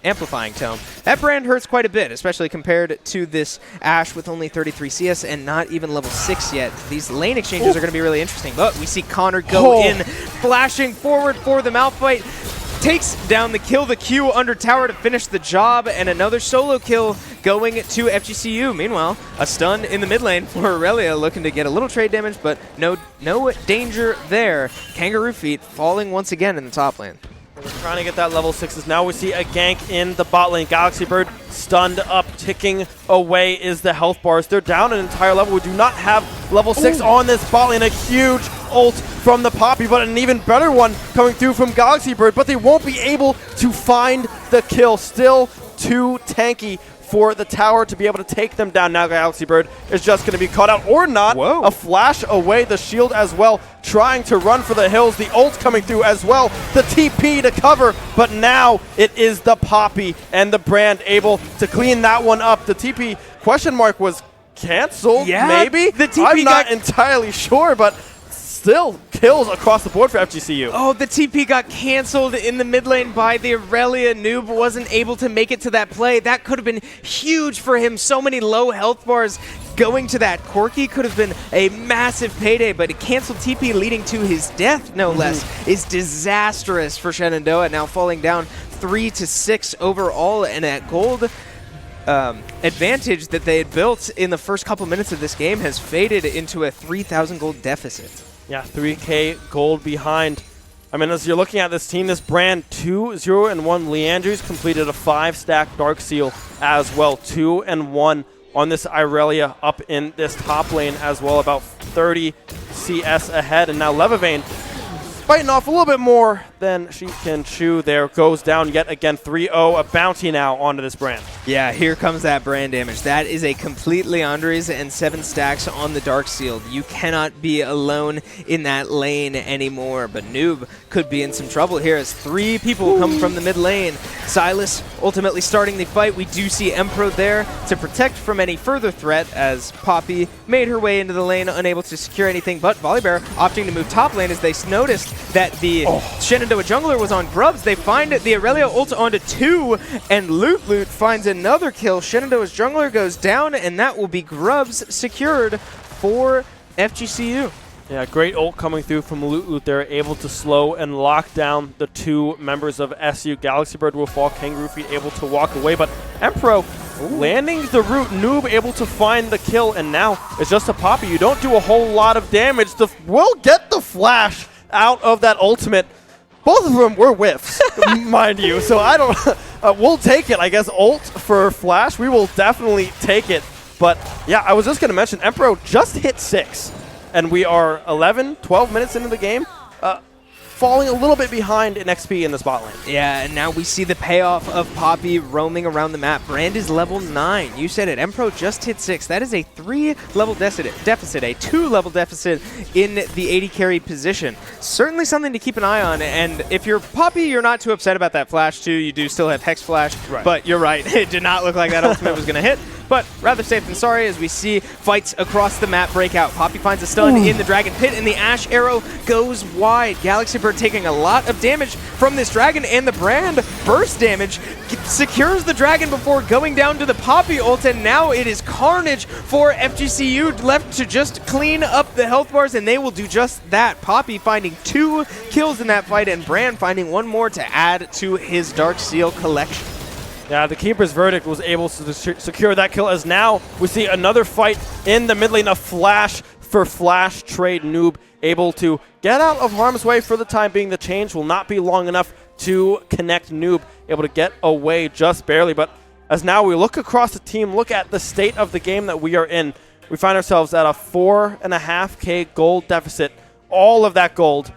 amplifying tome. That Brand hurts quite a bit, especially compared to this Ashe with only 33 CS and not even level 6 yet. These lane exchanges are going to be really interesting. But we see Connor go in, flashing forward for the Malphite. Takes down the kill, the Q under tower to finish the job, and another solo kill going to FGCU. Meanwhile, a stun in the mid lane for Aurelia, looking to get a little trade damage, but no danger there. Kangaroo Feet falling once again in the top lane. We're trying to get that level 6s. Now we see a gank in the bot lane. Galaxy Bird stunned up, ticking away is the health bars. They're down an entire level. We do not have level 6 on this bot lane. A huge ult from the Poppy, but an even better one coming through from Galaxy Bird, but they won't be able to find the kill. Still too tanky for the tower to be able to take them down. Now Galaxy Bird is just going to be caught out, or not. Whoa. A flash away, the shield as well, trying to run for the hills. The ult coming through as well. The TP to cover, but now it is the Poppy and the Brand able to clean that one up. The TP question mark was canceled, maybe? The TP I'm not entirely sure, but still kills across the board for FGCU. Oh, the TP got canceled in the mid lane by the Aurelia. Noob wasn't able to make it to that play. That could have been huge for him. So many low health bars going to that. Corki could have been a massive payday, but a canceled TP leading to his death, no less, is disastrous for Shenandoah. Now falling down 3-6 overall, and that gold advantage that they had built in the first couple minutes of this game has faded into a 3,000 gold deficit. Yeah, 3K gold behind. I mean, as you're looking at this team, this brand 2-0-1. Leandry's completed a 5-stack Dark Seal as well. 2-1 on this Irelia up in this top lane as well. About 30 CS ahead. And now Levivane biting off a little bit more than she can chew there. Goes down yet again. 3-0. A bounty now onto this brand. Yeah, here comes that brand damage. That is a complete Leandry's and 7 stacks on the Dark Seal. You cannot be alone in that lane anymore. But Noob could be in some trouble here as 3 people come from the mid lane. Silas ultimately starting the fight. We do see Empro there to protect from any further threat as Poppy made her way into the lane, unable to secure anything. But Volibear opting to move top lane as they noticed that the Shenandoah jungler was on Grubs. They find the Irelia ult onto 2, and Loot finds another kill. Shenandoah's jungler goes down, and that will be Grubs secured for FGCU. Yeah, great ult coming through from Loot. They're able to slow and lock down the 2 members of SU. Galaxy Bird will fall, Kangaroo Feet able to walk away, but Empro landing the root. Noob able to find the kill, and now it's just a Poppy. You don't do a whole lot of damage. We'll get the flash out of that ultimate. Both of them were whiffs, mind you, so I don't... we'll take it, I guess. Ult for flash, we will definitely take it. But, yeah, I was just going to mention, Empro just hit 6. And we are 11, 12 minutes into the game, falling a little bit behind in XP in the spot lane. Yeah, and now we see the payoff of Poppy roaming around the map. Brand is level 9. You said it. Empro just hit 6. That is a 3-level deficit, a 2-level deficit in the 80 carry position. Certainly something to keep an eye on. And if you're Poppy, you're not too upset about that flash too. You do still have Hex Flash, right. But you're right. It did not look like that ultimate was going to hit. But rather safe than sorry as we see fights across the map break out. Poppy finds a stun in the Dragon Pit, and the Ash Arrow goes wide. Galaxy Bird taking a lot of damage from this Dragon, and the Brand burst damage secures the Dragon before going down to the Poppy ult, and now it is carnage for FGCU left to just clean up the health bars, and they will do just that. Poppy finding 2 kills in that fight, and Brand finding 1 more to add to his Dark Seal collection. Yeah, the Keeper's Verdict was able to secure that kill, as now we see another fight in the mid lane, a flash for flash trade. Noob able to get out of harm's way for the time being. The change will not be long enough to connect. Noob able to get away just barely, but as now we look across the team, look at the state of the game that we are in, we find ourselves at a 4.5K gold deficit. All of that gold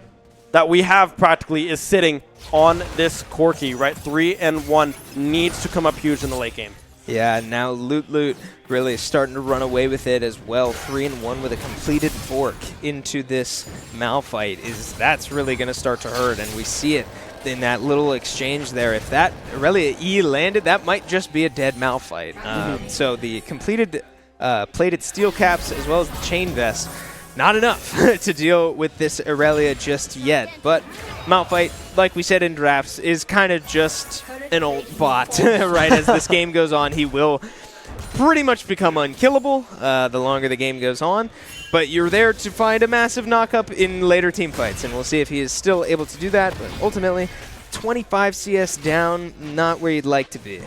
that we have practically is sitting on this Corki, right? 3-1 needs to come up huge in the late game. Yeah, now Loot really starting to run away with it as well. 3-1 with a completed fork into this Malphite. That's really going to start to hurt, and we see it in that little exchange there. If that Irelia E landed, that might just be a dead Malphite. So the completed plated steel caps as well as the chain vest, not enough to deal with this Irelia just yet. But Malphite, like we said in drafts, is kind of just an old bot, right? As this game goes on, he will pretty much become unkillable the longer the game goes on. But you're there to find a massive knock-up in later team fights, and we'll see if he is still able to do that. But ultimately, 25 CS down, not where you'd like to be.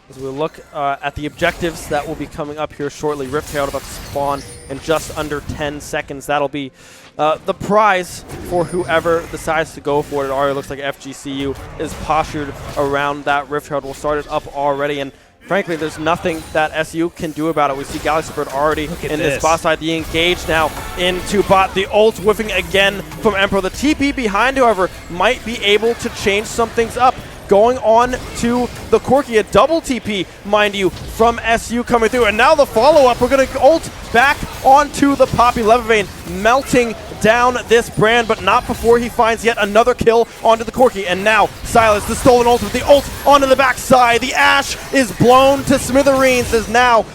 As we look at the objectives that will be coming up here shortly, Rift Herald about to spawn in just under 10 seconds. That'll be the prize for whoever decides to go for it. It already looks like FGCU is postured around that Rift Herald. We'll start it up already, and frankly, there's nothing that SU can do about it. We see Galaxy Bird already in this bot side. The engage now into bot. The ult whiffing again from Emperor. The TP behind, however, might be able to change some things up. Going on to the Corki, a double TP, mind you, from SU coming through. And now the follow-up. We're going to ult back onto the Poppy. Levivane melting down this Brand, but not before he finds yet another kill onto the Corki. And now Silas, the stolen ult with the ult onto the backside. The Ash is blown to smithereens as now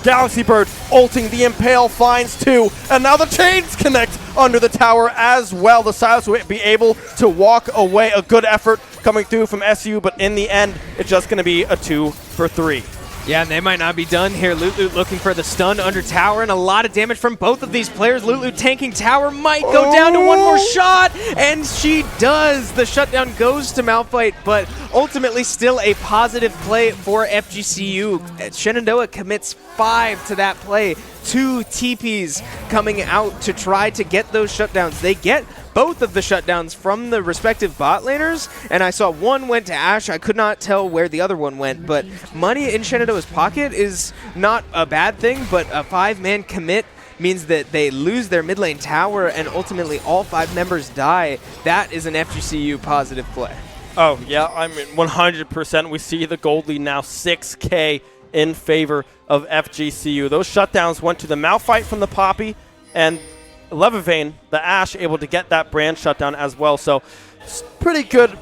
Galaxy Bird ulting. The Impale finds 2, and now the chains connect under the tower as well. The Silas will be able to walk away. A good effort coming through from SU, but in the end, it's just going to be a 2 for 3. Yeah, and they might not be done here. Loot looking for the stun under tower, and a lot of damage from both of these players. Loot tanking tower might go down to one more shot, and she does. The shutdown goes to Malphite, but ultimately still a positive play for FGCU. Shenandoah commits 5 to that play. 2 TPs coming out to try to get those shutdowns. They get both of the shutdowns from the respective bot laners, and I saw one went to Ashe. I could not tell where the other one went, but money in Shenandoah's pocket is not a bad thing, but a 5-man commit means that they lose their mid lane tower and ultimately all 5 members die. That is an FGCU positive play. Oh, yeah, I mean, 100%. We see the gold lead now 6K in favor of FGCU. Those shutdowns went to the Malphite from the Poppy, and Levivane, the Ashe, able to get that brand shutdown as well. So pretty good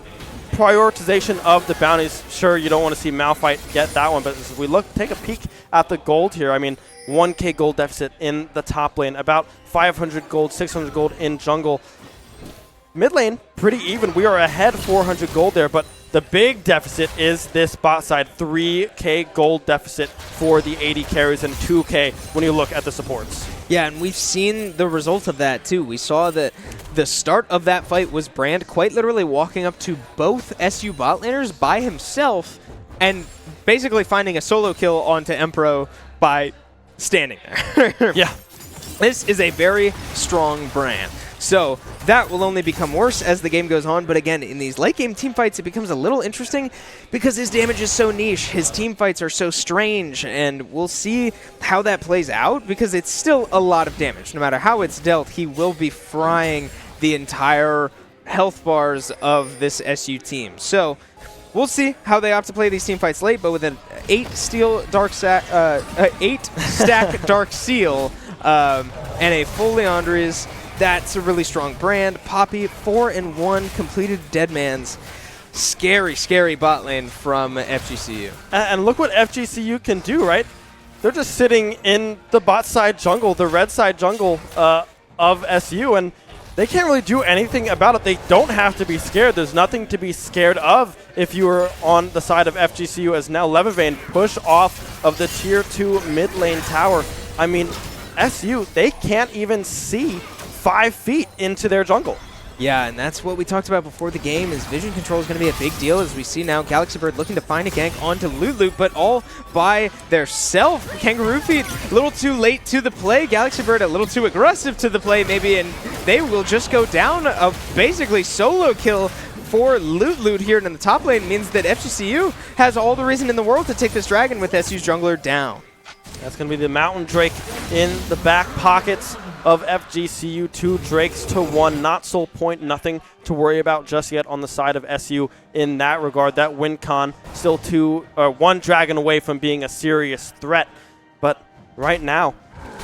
prioritization of the bounties. Sure, you don't want to see Malphite get that one, but as we take a peek at the gold here, I mean, 1K gold deficit in the top lane, about 500 gold, 600 gold in jungle. Mid lane, pretty even. We are ahead 400 gold there, but the big deficit is this bot side, 3K gold deficit for the AD carries and 2K when you look at the supports. Yeah, and we've seen the result of that too. We saw that the start of that fight was Brand quite literally walking up to both SU bot laners by himself and basically finding a solo kill onto Empro by standing there. Yeah. This is a very strong Brand. So that will only become worse as the game goes on. But again, in these late game team fights, it becomes a little interesting because his damage is so niche. His team fights are so strange. And we'll see how that plays out because it's still a lot of damage. No matter how it's dealt, he will be frying the entire health bars of this SU team. So we'll see how they opt to play these team fights late. But with an 8-stack Dark Seal and a full Leandri's, that's a really strong Brand. Poppy, 4-1 completed Deadmans. Scary, scary bot lane from FGCU. And look what FGCU can do, right? They're just sitting in the bot side jungle, the red side jungle of SU, and they can't really do anything about it. They don't have to be scared. There's nothing to be scared of if you were on the side of FGCU, as now Levivane push off of the tier 2 mid lane tower. I mean, SU, they can't even see 5 feet into their jungle. Yeah, and that's what we talked about before the game, is vision control is going to be a big deal, as we see now Galaxy Bird looking to find a gank onto Loot, but all by theirself. Kangaroo Feet a little too late to the play. Galaxy Bird a little too aggressive to the play maybe, and they will just go down. A basically solo kill for Loot here in the top lane means that FGCU has all the reason in the world to take this dragon with SU's jungler down. That's going to be the Mountain Drake in the back pockets of FGCU. 2 Drakes to 1. Not soul point, nothing to worry about just yet on the side of SU in that regard. That win con still 1 dragon away from being a serious threat. But right now,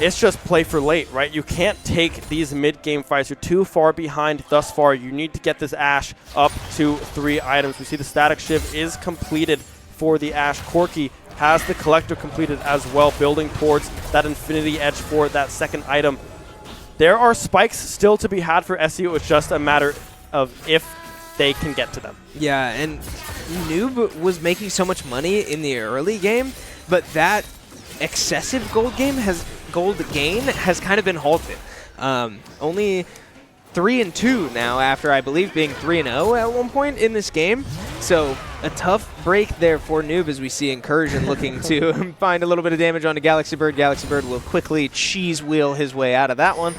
it's just play for late, right? You can't take these mid-game fights. You're too far behind thus far. You need to get this Ashe up to 3 items. We see the Static Shiv is completed for the Ashe. Corki has the Collector completed as well, building towards that Infinity Edge for that second item. There are spikes still to be had for SU. It's just a matter of if they can get to them. Yeah, and Noob was making so much money in the early game, but that excessive gold gain has kind of been halted. Only 3-2 now after, I believe, being 3-0 at one point in this game. So a tough break there for Noob, as we see Incursion looking to find a little bit of damage onto Galaxy Bird. Galaxy Bird will quickly cheese wheel his way out of that one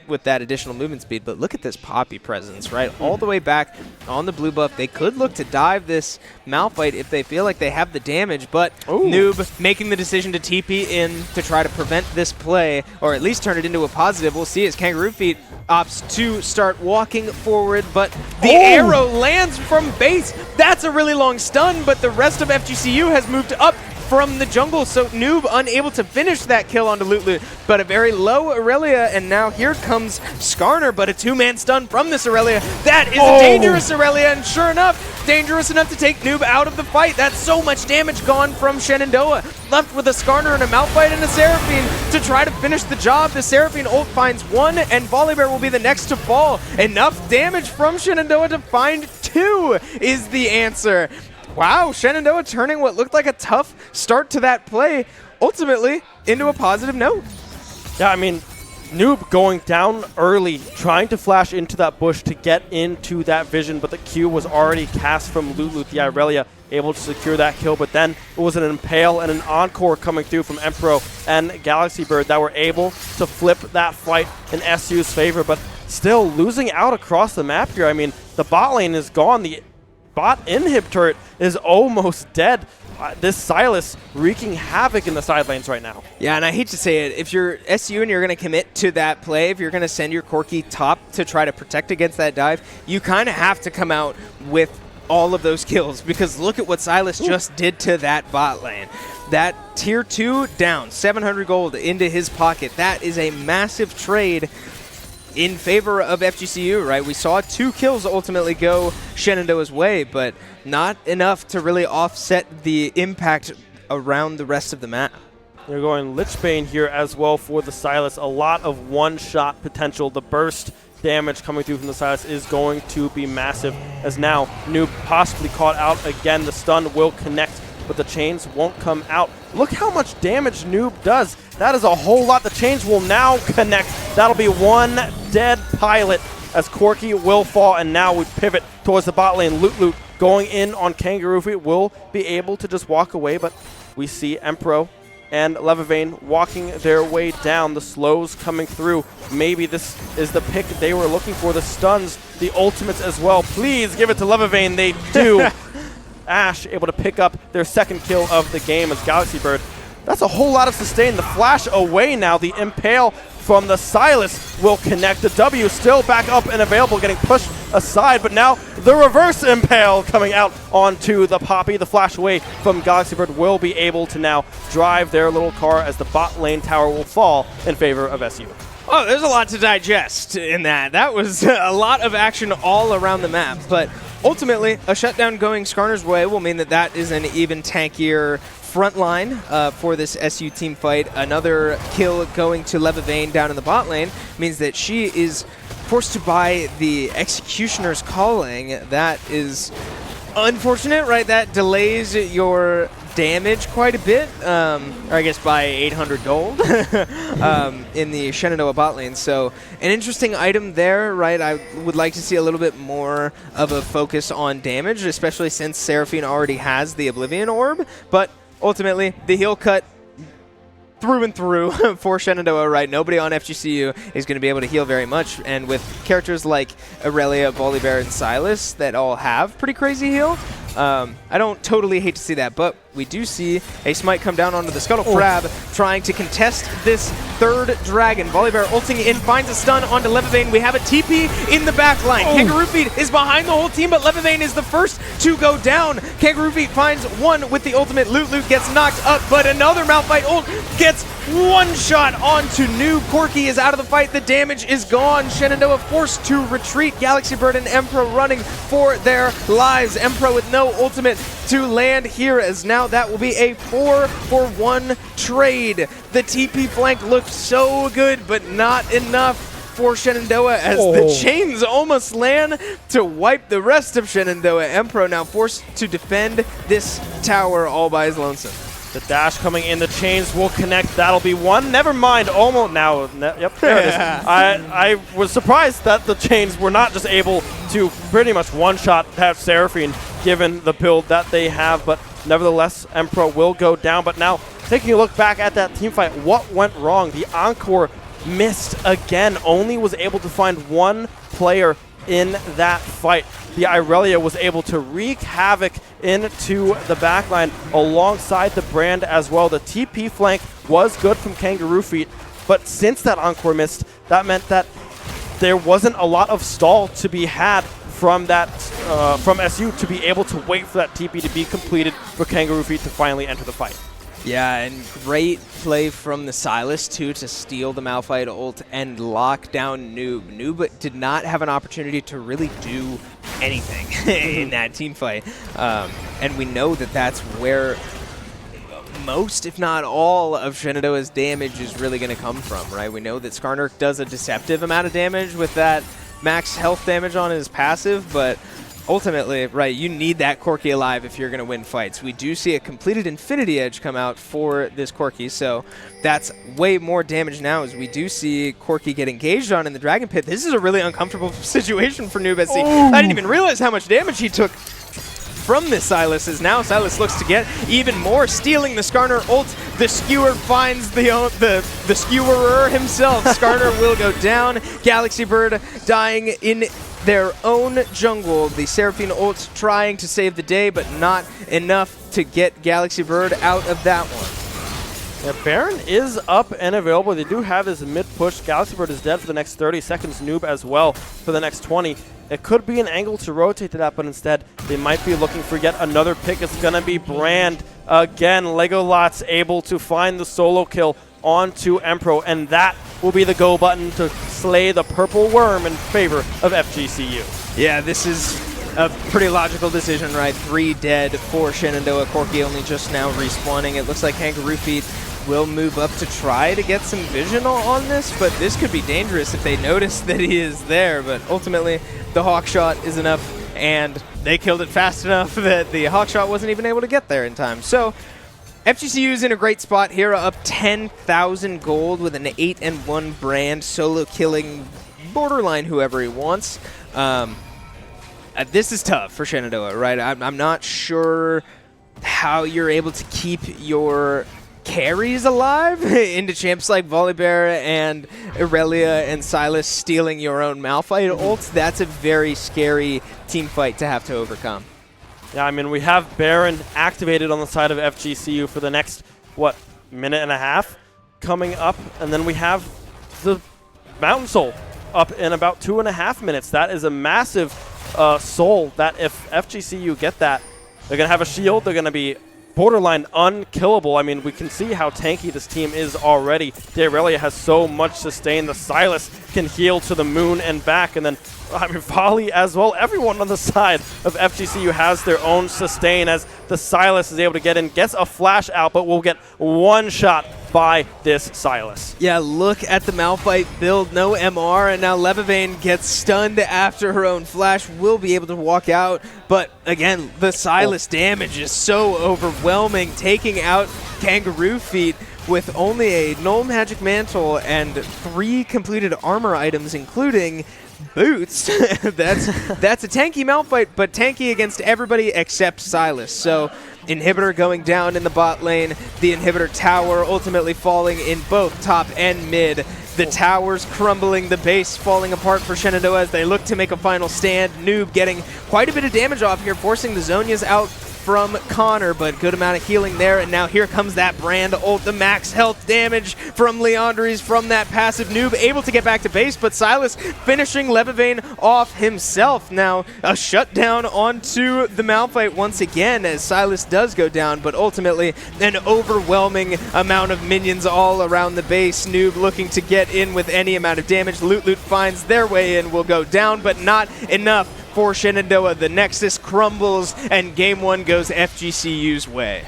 with that additional movement speed. But look at this Poppy presence, right? All the way back on the blue buff. They could look to dive this Malphite if they feel like they have the damage, but Noob making the decision to TP in to try to prevent this play, or at least turn it into a positive. We'll see as Kangaroo Feet opts to start walking forward, but the arrow lands from base. That's a really long stun, but the rest of FGCU has moved up from the jungle, so Noob unable to finish that kill onto Loot, but a very low Aurelia, and now here comes Skarner, but a 2-man stun from this Aurelia. That is a dangerous Aurelia, and sure enough, dangerous enough to take Noob out of the fight. That's so much damage gone from Shenandoah. Left with a Skarner and a Malphite and a Seraphine to try to finish the job. The Seraphine ult finds 1, and Volibear will be the next to fall. Enough damage from Shenandoah to find 2 is the answer. wow, Shenandoah turning what looked like a tough start to that play ultimately into a positive note. Yeah, I mean, Noob going down early, trying to flash into that bush to get into that vision, but the Q was already cast from Lulu. The Irelia able to secure that kill, but then it was an Impale and an Encore coming through from Empro and Galaxy Bird that were able to flip that fight in SU's favor, but still losing out across the map here. I mean, the bot lane is gone. The bot inhib turret is almost dead. This Silas wreaking havoc in the side lanes right now. Yeah, and I hate to say it, if you're SU and you're going to commit to that play, if you're going to send your Corki top to try to protect against that dive, you kind of have to come out with all of those kills, because look at what Silas just did to that bot lane. That tier 2 down, 700 gold into his pocket. That is a massive trade in favor of FGCU, right? We saw 2 kills ultimately go Shenandoah's way, but not enough to really offset the impact around the rest of the map. They're going Lichbane here as well for the Silas. A lot of one-shot potential. The burst damage coming through from the Silas is going to be massive, as now Noob possibly caught out again. The stun will connect, but the chains won't come out. Look how much damage Noob does. That is a whole lot. The chains will now connect. That'll be one dead pilot as Corki will fall, and now we pivot towards the bot lane. Loot going in on Kangaroo Feet will be able to just walk away, but we see Empro and Levivane walking their way down. The slows coming through. Maybe this is the pick they were looking for. The stuns, the ultimates as well. Please give it to Levivane. They do. Ash able to pick up their second kill of the game as Galaxy Bird. That's a whole lot of sustain. The flash away now. The Impale from the Silas will connect. The W still back up and available, getting pushed aside, but now the reverse Impale coming out onto the Poppy. The flash away from Galaxy Bird will be able to now drive their little car as the bot lane tower will fall in favor of SU. Oh, there's a lot to digest in that. That was a lot of action all around the map, but ultimately a shutdown going Skarner's way will mean that that is an even tankier front line for this SU team fight. Another kill going to Levivane down in the bot lane means that she is forced to buy the Executioner's Calling. That is unfortunate, right? That delays your damage quite a bit, or I guess by 800 gold in the Shenandoah bot lane. So an interesting item there, right? I would like to see a little bit more of a focus on damage, especially since Seraphine already has the Oblivion Orb, but ultimately the heal cut through and through for Shenandoah, right? Nobody on FGCU is going to be able to heal very much, and with characters like Aurelia, Volibear, and Silas that all have pretty crazy heal, I don't totally hate to see that, but we do see a smite come down onto the Scuttle Crab, trying to contest this third dragon. Volibear ulting in, finds a stun onto Levivane. We have a TP in the back line. Kangaroo Feet is behind the whole team, but Levivane is the first to go down. Kangaroo Feet finds one with the ultimate. Loot gets knocked up, but another Malphite ult gets one shot onto Noob. Corki is out of the fight. The damage is gone. Shenandoah forced to retreat. Galaxy Bird and Empro running for their lives. Empro with no ultimate to land here, as now that will be a 4-for-1 trade. The TP flank looked so good, but not enough for Shenandoah as the chains almost land to wipe the rest of Shenandoah. Empro now forced to defend this tower all by his lonesome. The dash coming in, the chains will connect. That'll be one. Never mind. Almost now. Yep, there it is. I was surprised that the chains were not just able to pretty much one-shot that Seraphine, given the build that they have. But nevertheless, Empro will go down. But now, taking a look back at that team fight, what went wrong? The Encore missed again. Only was able to find one player in that fight. The Irelia was able to wreak havoc into the backline alongside the Brand as well. The TP flank was good from Kangaroo Feet, but since that Encore missed, that meant that there wasn't a lot of stall to be had from that from SU to be able to wait for that TP to be completed for Kangaroo Feet to finally enter the fight. Yeah, and great play from the Silas, too, to steal the Malphite ult and lock down Noob. Noob did not have an opportunity to really do anything in that team fight. And we know that that's where most, if not all, of Shenandoah's damage is really going to come from, right? We know that Skarner does a deceptive amount of damage with that max health damage on his passive, but ultimately, right, you need that Corki alive if you're going to win fights. We do see a completed Infinity Edge come out for this Corki, so that's way more damage now as we do see Corki get engaged on in the Dragon Pit. This is a really uncomfortable situation for Noob SC. I didn't even realize how much damage he took from this Sylas, as now Sylas looks to get even more, stealing the Skarner ult. The Skewer finds the Skewerer himself. Skarner will go down. Galaxy Bird dying in their own jungle. The Seraphine ult trying to save the day, but not enough to get Galaxy Bird out of that one. Yeah, Baron is up and available. They do have his mid push. Galaxy Bird is dead for the next 30 seconds. Noob as well for the next 20. It could be an angle to rotate to that, but instead they might be looking for yet another pick. It's going to be Brand again. Legolot's able to find the solo kill onto Empro, and that will be the go button to slay the purple worm in favor of FGCU. Yeah, this is a pretty logical decision, right? 3 dead for Shenandoah. Corki only just now respawning. It looks like Kangaroo Feet will move up to try to get some vision on this, but this could be dangerous if they notice that he is there. But ultimately, the Hawk Shot is enough, and they killed it fast enough that the Hawk Shot wasn't even able to get there in time. So FGCU is in a great spot here, up 10,000 gold with an 8-1 Brand, solo killing borderline whoever he wants. This is tough for Shenandoah, right? I'm not sure how you're able to keep your carries alive into champs like Volibear and Irelia and Sylas stealing your own Malphite ults. That's a very scary team fight to have to overcome. Yeah, I mean, we have Baron activated on the side of FGCU for the next, what, minute and a half coming up, and then we have the Mountain Soul up in about 2.5 minutes. That is a massive soul that if FGCU get that, they're going to have a shield, they're going to be borderline unkillable. I mean, we can see how tanky this team is already. The Irelia has so much sustain. The Sylas can heal to the moon and back, and then I mean, Volley as well. Everyone on the side of FGCU has their own sustain as the Sylas is able to get in, gets a flash out, but will get one shot by this Sylas. Yeah, look at the Malphite build. No MR, and now Levivane gets stunned after her own flash. Will be able to walk out, but again, the Sylas damage is so overwhelming, taking out Kangaroo Feet with only a Null Magic Mantle and 3 completed armor items, including boots. that's a tanky Malphite, but tanky against everybody except Sylas. So Inhibitor going down in the bot lane, the Inhibitor tower ultimately falling in both top and mid. The towers crumbling, the base falling apart for Shenandoah as they look to make a final stand. Noob getting quite a bit of damage off here, forcing the Zonias out from Connor, but good amount of healing there, and now here comes that Brand ult, the max health damage from Leandres from that passive. Noob able to get back to base, but Sylas finishing Levivane off himself. Now a shutdown onto the Malphite once again as Sylas does go down, but ultimately an overwhelming amount of minions all around the base. Noob looking to get in with any amount of damage. Loot finds their way in, will go down, but not enough for Shenandoah. The Nexus crumbles and game 1 goes FGCU's way.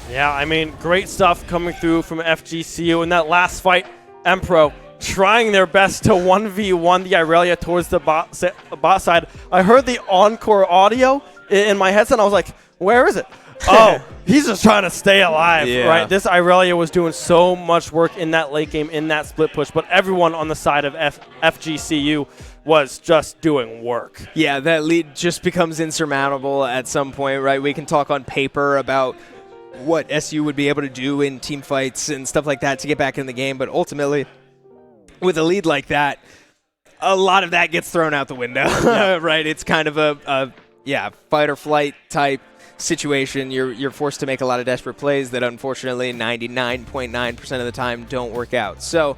Yeah, I mean, great stuff coming through from FGCU. In that last fight, Empro trying their best to 1v1 the Irelia towards the bot side. I heard the encore audio in my headset, and I was like, where is it? Oh, he's just trying to stay alive, right? This Irelia was doing so much work in that late game, in that split push, but everyone on the side of FGCU was just doing work. Yeah, that lead just becomes insurmountable at some point, right? We can talk on paper about what SU would be able to do in team fights and stuff like that to get back in the game, but ultimately, with a lead like that, a lot of that gets thrown out the window, right? It's kind of a fight or flight type situation. You're forced to make a lot of desperate plays that unfortunately 99.9% of the time don't work out. So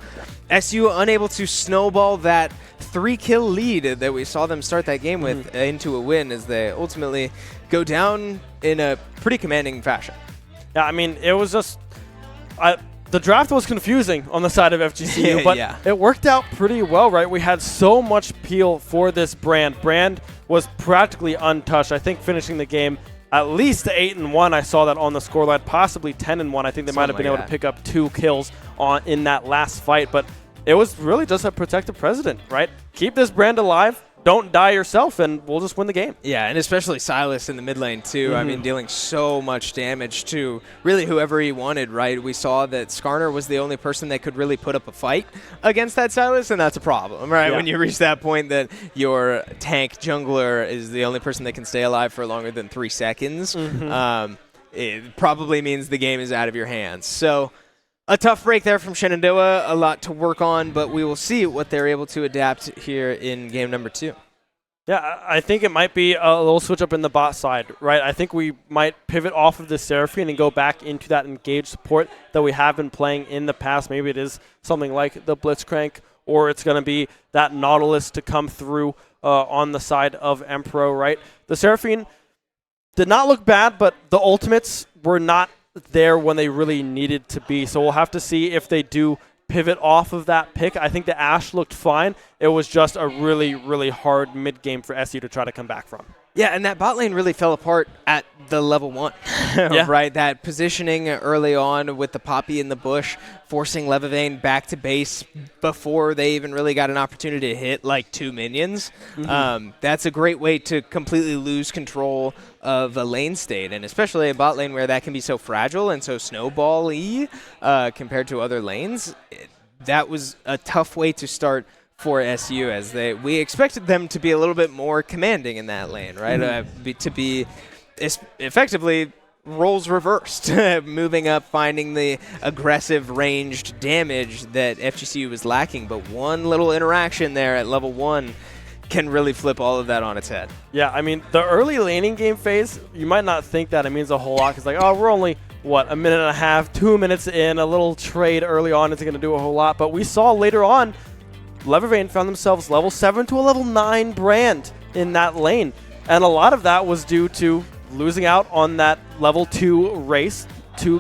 SU unable to snowball that 3-kill lead that we saw them start that game with into a win as they ultimately go down in a pretty commanding fashion. Yeah, I mean, it was just the draft was confusing on the side of FGCU, but it worked out pretty well, right? We had so much peel for this Brand. Brand was practically untouched. I think finishing the game at least 8-1. I saw that on the scoreline, possibly 10-1. I think they might have been able to pick up 2 kills in that last fight, but it was really just a protective president, right? Keep this Brand alive, don't die yourself, and we'll just win the game. Yeah, and especially Silas in the mid lane, too. I mean, dealing so much damage to really whoever he wanted, right? We saw that Skarner was the only person that could really put up a fight against that Silas, and that's a problem, right? Yeah. When you reach that point that your tank jungler is the only person that can stay alive for longer than 3 seconds, it probably means the game is out of your hands. So a tough break there from Shenandoah, a lot to work on, but we will see what they're able to adapt here in game number 2. Yeah, I think it might be a little switch up in the bot side, right? I think we might pivot off of the Seraphine and go back into that engaged support that we have been playing in the past. Maybe it is something like the Blitzcrank, or it's going to be that Nautilus to come through on the side of Emperor, right? The Seraphine did not look bad, but the ultimates were not there when they really needed to be. So we'll have to see if they do pivot off of that pick. I think the Ashe looked fine. It was just a really, really hard mid-game for SU to try to come back from. Yeah, and that bot lane really fell apart at the level 1, right? That positioning early on with the Poppy in the bush, forcing Levivane back to base before they even really got an opportunity to hit like 2 minions. That's a great way to completely lose control of a lane state, and especially a bot lane where that can be so fragile and so snowball-y compared to other lanes. That was a tough way to start for SU, as we expected them to be a little bit more commanding in that lane, right? To be effectively roles reversed, moving up, finding the aggressive ranged damage that FGCU was lacking. But one little interaction there at level 1 can really flip all of that on its head. Yeah, I mean, the early laning game phase, you might not think that it means a whole lot, because like, oh, we're only, what, a minute and a half, 2 minutes in, a little trade early on isn't going to do a whole lot. But we saw later on, Levivane found themselves level 7 to a level 9 brand in that lane. And a lot of that was due to losing out on that level 2 race to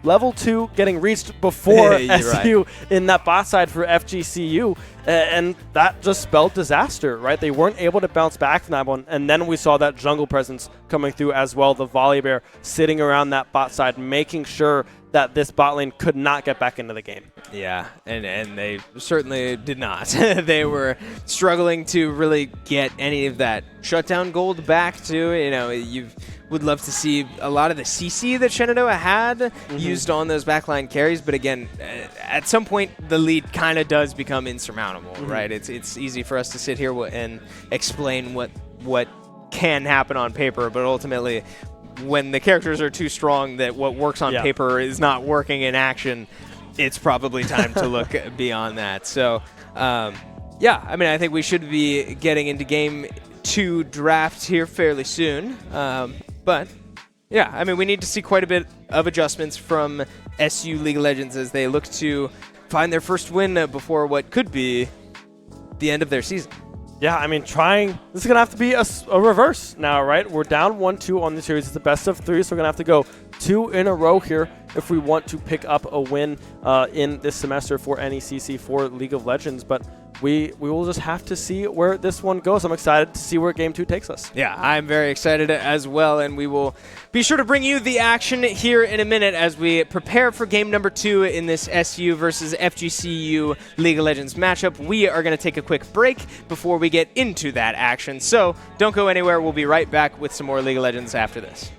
level 2 getting reached before SU in that bot side for FGCU. And that just spelled disaster, right? They weren't able to bounce back from that one. And then we saw that jungle presence coming through as well. The Volibear sitting around that bot side, making sure that this bot lane could not get back into the game. Yeah, and they certainly did not. They were struggling to really get any of that shutdown gold back too. You know, you would love to see a lot of the CC that Shenandoah had used on those backline carries, but again, at some point the lead kind of does become insurmountable, right? It's easy for us to sit here and explain what can happen on paper, but ultimately, when the characters are too strong that what works on paper is not working in action, it's probably time to look beyond that. So, yeah, I mean, I think we should be getting into game 2 draft here fairly soon. But, yeah, I mean, we need to see quite a bit of adjustments from SU League of Legends as they look to find their first win before what could be the end of their season. Yeah, I mean, this is going to have to be a reverse now, right? We're down 1-2 on the series. It's the best of 3, so we're going to have to go 2 in a row here if we want to pick up a win in this semester for NECC for League of Legends. But we will just have to see where this one goes. I'm excited to see where Game 2 takes us. Yeah, I'm very excited as well, and we will be sure to bring you the action here in a minute as we prepare for game number 2 in this SU versus FGCU League of Legends matchup. We are going to take a quick break before we get into that action, so don't go anywhere. We'll be right back with some more League of Legends after this.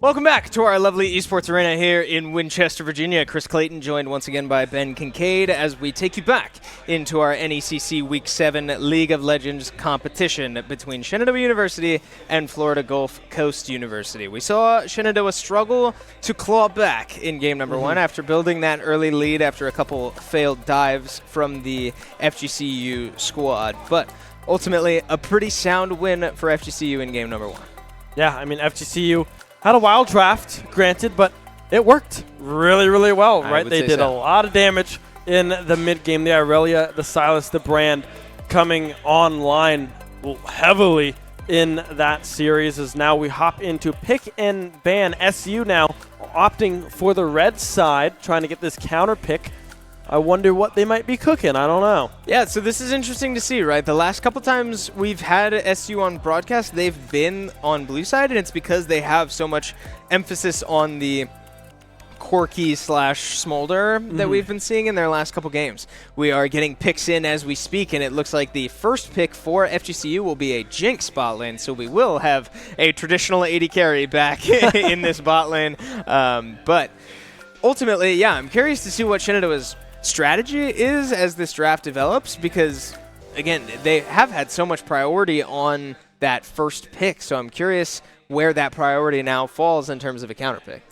Welcome back to our lovely Esports Arena here in Winchester, Virginia. Chris Clayton joined once again by Ben Kincaid as we take you back into our NECC Week 7 League of Legends competition between Shenandoah University and Florida Gulf Coast University. We saw Shenandoah struggle to claw back in game number 1 after building that early lead after a couple failed dives from the FGCU squad. But ultimately, a pretty sound win for FGCU in game number 1. Yeah, I mean, FGCU had a wild draft, granted, but it worked really, really well, right? They did a lot of damage in the mid-game. The Irelia, the Silas, the Brand coming online heavily in that series as now we hop into pick and ban. SU now opting for the red side, trying to get this counter pick. I wonder what they might be cooking. I don't know. Yeah, so this is interesting to see, right? The last couple times we've had SU on broadcast, they've been on blue side, and it's because they have so much emphasis on the Corky / Smolder that we've been seeing in their last couple games. We are getting picks in as we speak, and it looks like the first pick for FGCU will be a Jinx bot lane, so we will have a traditional AD carry back in this bot lane. But ultimately, yeah, I'm curious to see what Shenandoah's strategy is as this draft develops, because again, they have had so much priority on that first pick, so I'm curious where that priority now falls in terms of a counter pick.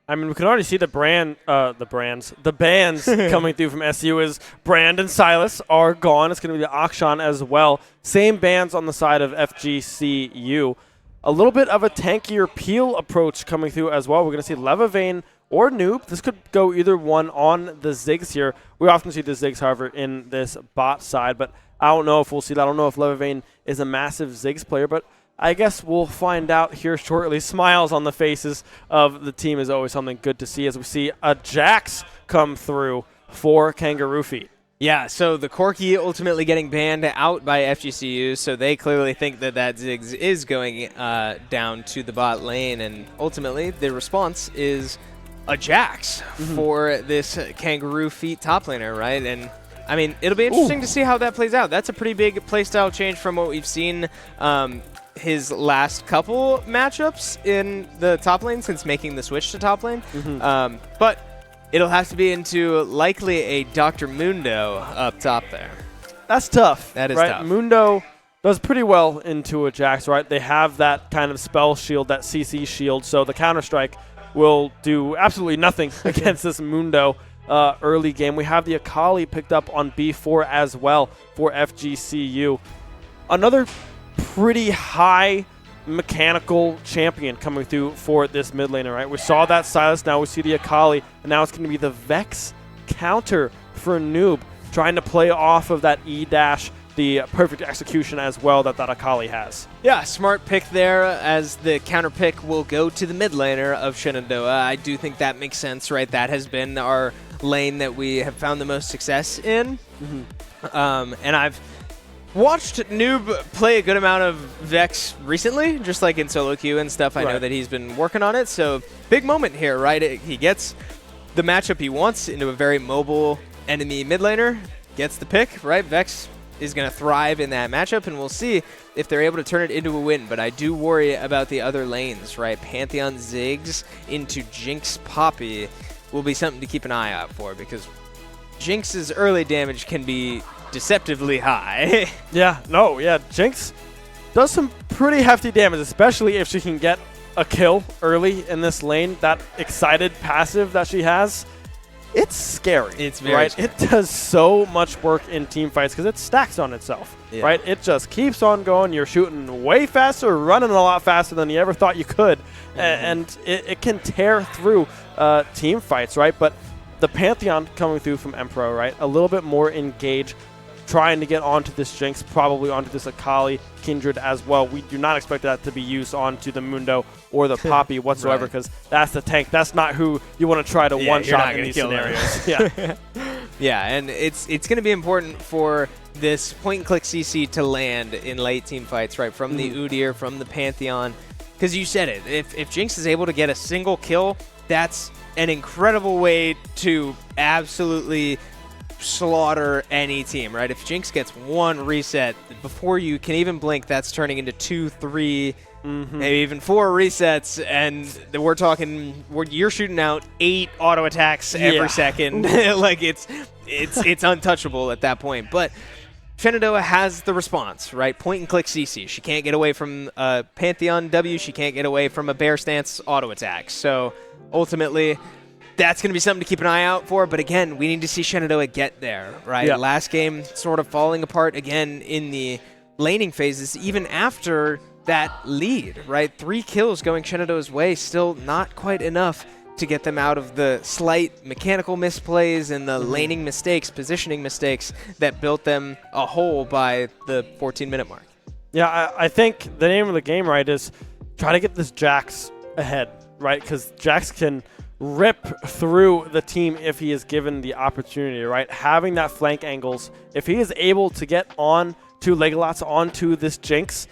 I mean, we can already see the bans coming through from SU is Brand and Silas are gone. It's going to be the Akshan as well. Same bans on the side of FGCU. A little bit of a tankier peel approach coming through as well. We're going to see Levavane or Noob. This could go either one on the Ziggs here. We often see the Ziggs, however, in this bot side, but I don't know if we'll see that. I don't know if Levavane is a massive Ziggs player, but I guess we'll find out here shortly. Smiles on the faces of the team is always something good to see as we see a Jax come through for Kangaroo Feet. Yeah, so the Corky ultimately getting banned out by FGCU, so they clearly think that Ziggs is going down to the bot lane, and ultimately the response is a Jax for this Kangaroo Feet top laner, right? And I mean, it'll be interesting to see how that plays out. That's a pretty big playstyle change from what we've seen his last couple matchups in the top lane since making the switch to top lane. But it'll have to be into likely a Dr. Mundo up top there. That's tough. That is right? tough. Mundo does pretty well into a Jax, right? They have that kind of spell shield, that CC shield, so the Counter-Strike will do absolutely nothing against this Mundo early game. We have the Akali picked up on B4 as well for FGCU. Another pretty high mechanical champion coming through for this mid laner, right? We saw that Silas, now we see the Akali, and now it's going to be the Vex counter for Noob, trying to play off of that E-dash, the perfect execution as well that Akali has. Yeah, smart pick there as the counter pick will go to the mid laner of Shenandoah. I do think that makes sense, right? That has been our lane that we have found the most success in. And I've watched Noob play a good amount of Vex recently, just like in solo queue and stuff. I know that he's been working on it, so big moment here, right? He gets the matchup he wants into a very mobile enemy mid laner, gets the pick, right? Vex is going to thrive in that matchup, and we'll see if they're able to turn it into a win. But I do worry about the other lanes, right? Pantheon Ziggs into Jinx Poppy will be something to keep an eye out for, because Jinx's early damage can be deceptively high. Jinx does some pretty hefty damage, especially if she can get a kill early in this lane. That excited passive that she has, it's scary. It's very scary. It does so much work in team fights because it stacks on itself, right? It just keeps on going. You're shooting way faster, running a lot faster than you ever thought you could, and it can tear through team fights, right? But the Pantheon coming through from Emperor, right? A little bit more engaged, trying to get onto this Jinx, probably onto this Akali Kindred as well. We do not expect that to be used onto the Mundo or the Poppy whatsoever, because that's the tank. That's not who you want to try to one-shot in these scenarios. Yeah, and it's going to be important for this point-and-click CC to land in late team fights, right, from the Udyr, from the Pantheon, because you said it. If Jinx is able to get a single kill, that's an incredible way to absolutely slaughter any team, right? If Jinx gets one reset before you can even blink, that's turning into 2, 3 maybe even 4 resets, and we're talking you're shooting out 8 auto attacks every second. Like it's untouchable at that point. But Shenandoah has the response, right? Point and click CC. She can't get away from a Pantheon W. She can't get away from a bear stance auto attack. So ultimately, that's going to be something to keep an eye out for. But again, we need to see Shenandoah get there, right? Yeah. Last game sort of falling apart again in the laning phases, even after that lead, right? 3 kills going Shenandoah's way, still not quite enough to get them out of the slight mechanical misplays and the laning mistakes, positioning mistakes that built them a hole by the 14-minute mark. Yeah, I think the name of the game, right, is try to get this Jax ahead, right? Because Jax can rip through the team if he is given the opportunity, right? Having that flank angles, if he is able to get on to Legolas, onto this Jinx,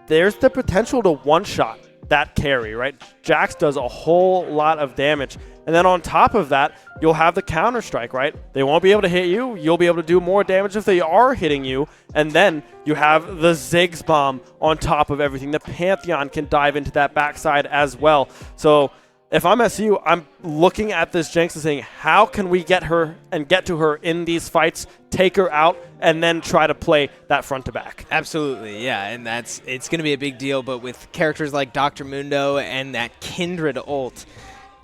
there's the potential to one-shot that carry, right? Jax does a whole lot of damage. And then on top of that, you'll have the counter-strike, right? They won't be able to hit you. You'll be able to do more damage if they are hitting you. And then you have the Ziggs bomb on top of everything. The Pantheon can dive into that backside as well. So if I'm SU, I'm looking at this Jinx and saying, how can we get her and get to her in these fights, take her out, and then try to play that front to back? Absolutely, yeah, and it's going to be a big deal, but with characters like Dr. Mundo and that Kindred ult,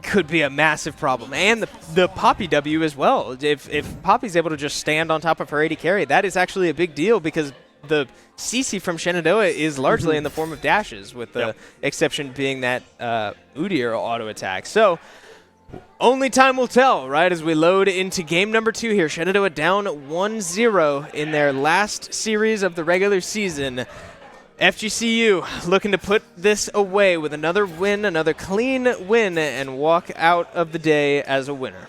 could be a massive problem. And the Poppy W as well. If Poppy's able to just stand on top of her AD carry, that is actually a big deal because the CC from Shenandoah is largely in the form of dashes, with the exception being that Udyr auto attack. So only time will tell, right, as we load into game number 2 here. Shenandoah down 1-0 in their last series of the regular season. FGCU looking to put this away with another win, another clean win, and walk out of the day as a winner.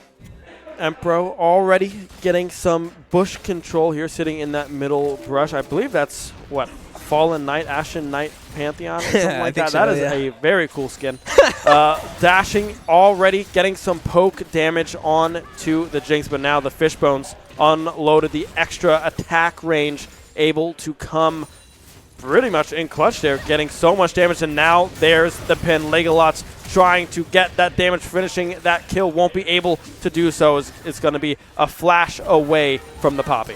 Empro already getting some bush control here, sitting in that middle brush. I believe that's, what, Fallen Knight, Ashen Knight Pantheon, or something like that. That is a very cool skin. Dashing already, getting some poke damage on to the Jinx, but now the Fishbones unloaded the extra attack range, able to come pretty much in clutch there, getting so much damage, and now there's the pin. Legolas trying to get that damage, finishing that kill, won't be able to do so. It's going to be a flash away from the Poppy.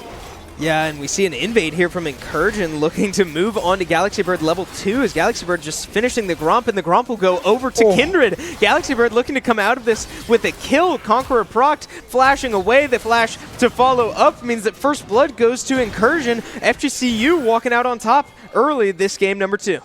Yeah, and we see an invade here from Incursion looking to move on to Galaxy Bird level 2 as Galaxy Bird just finishing the Gromp, and the Gromp will go over to Kindred. Galaxy Bird looking to come out of this with a kill. Conqueror procced, flashing away. The flash to follow up means that first blood goes to Incursion. FGCU walking out on top early this game number 2.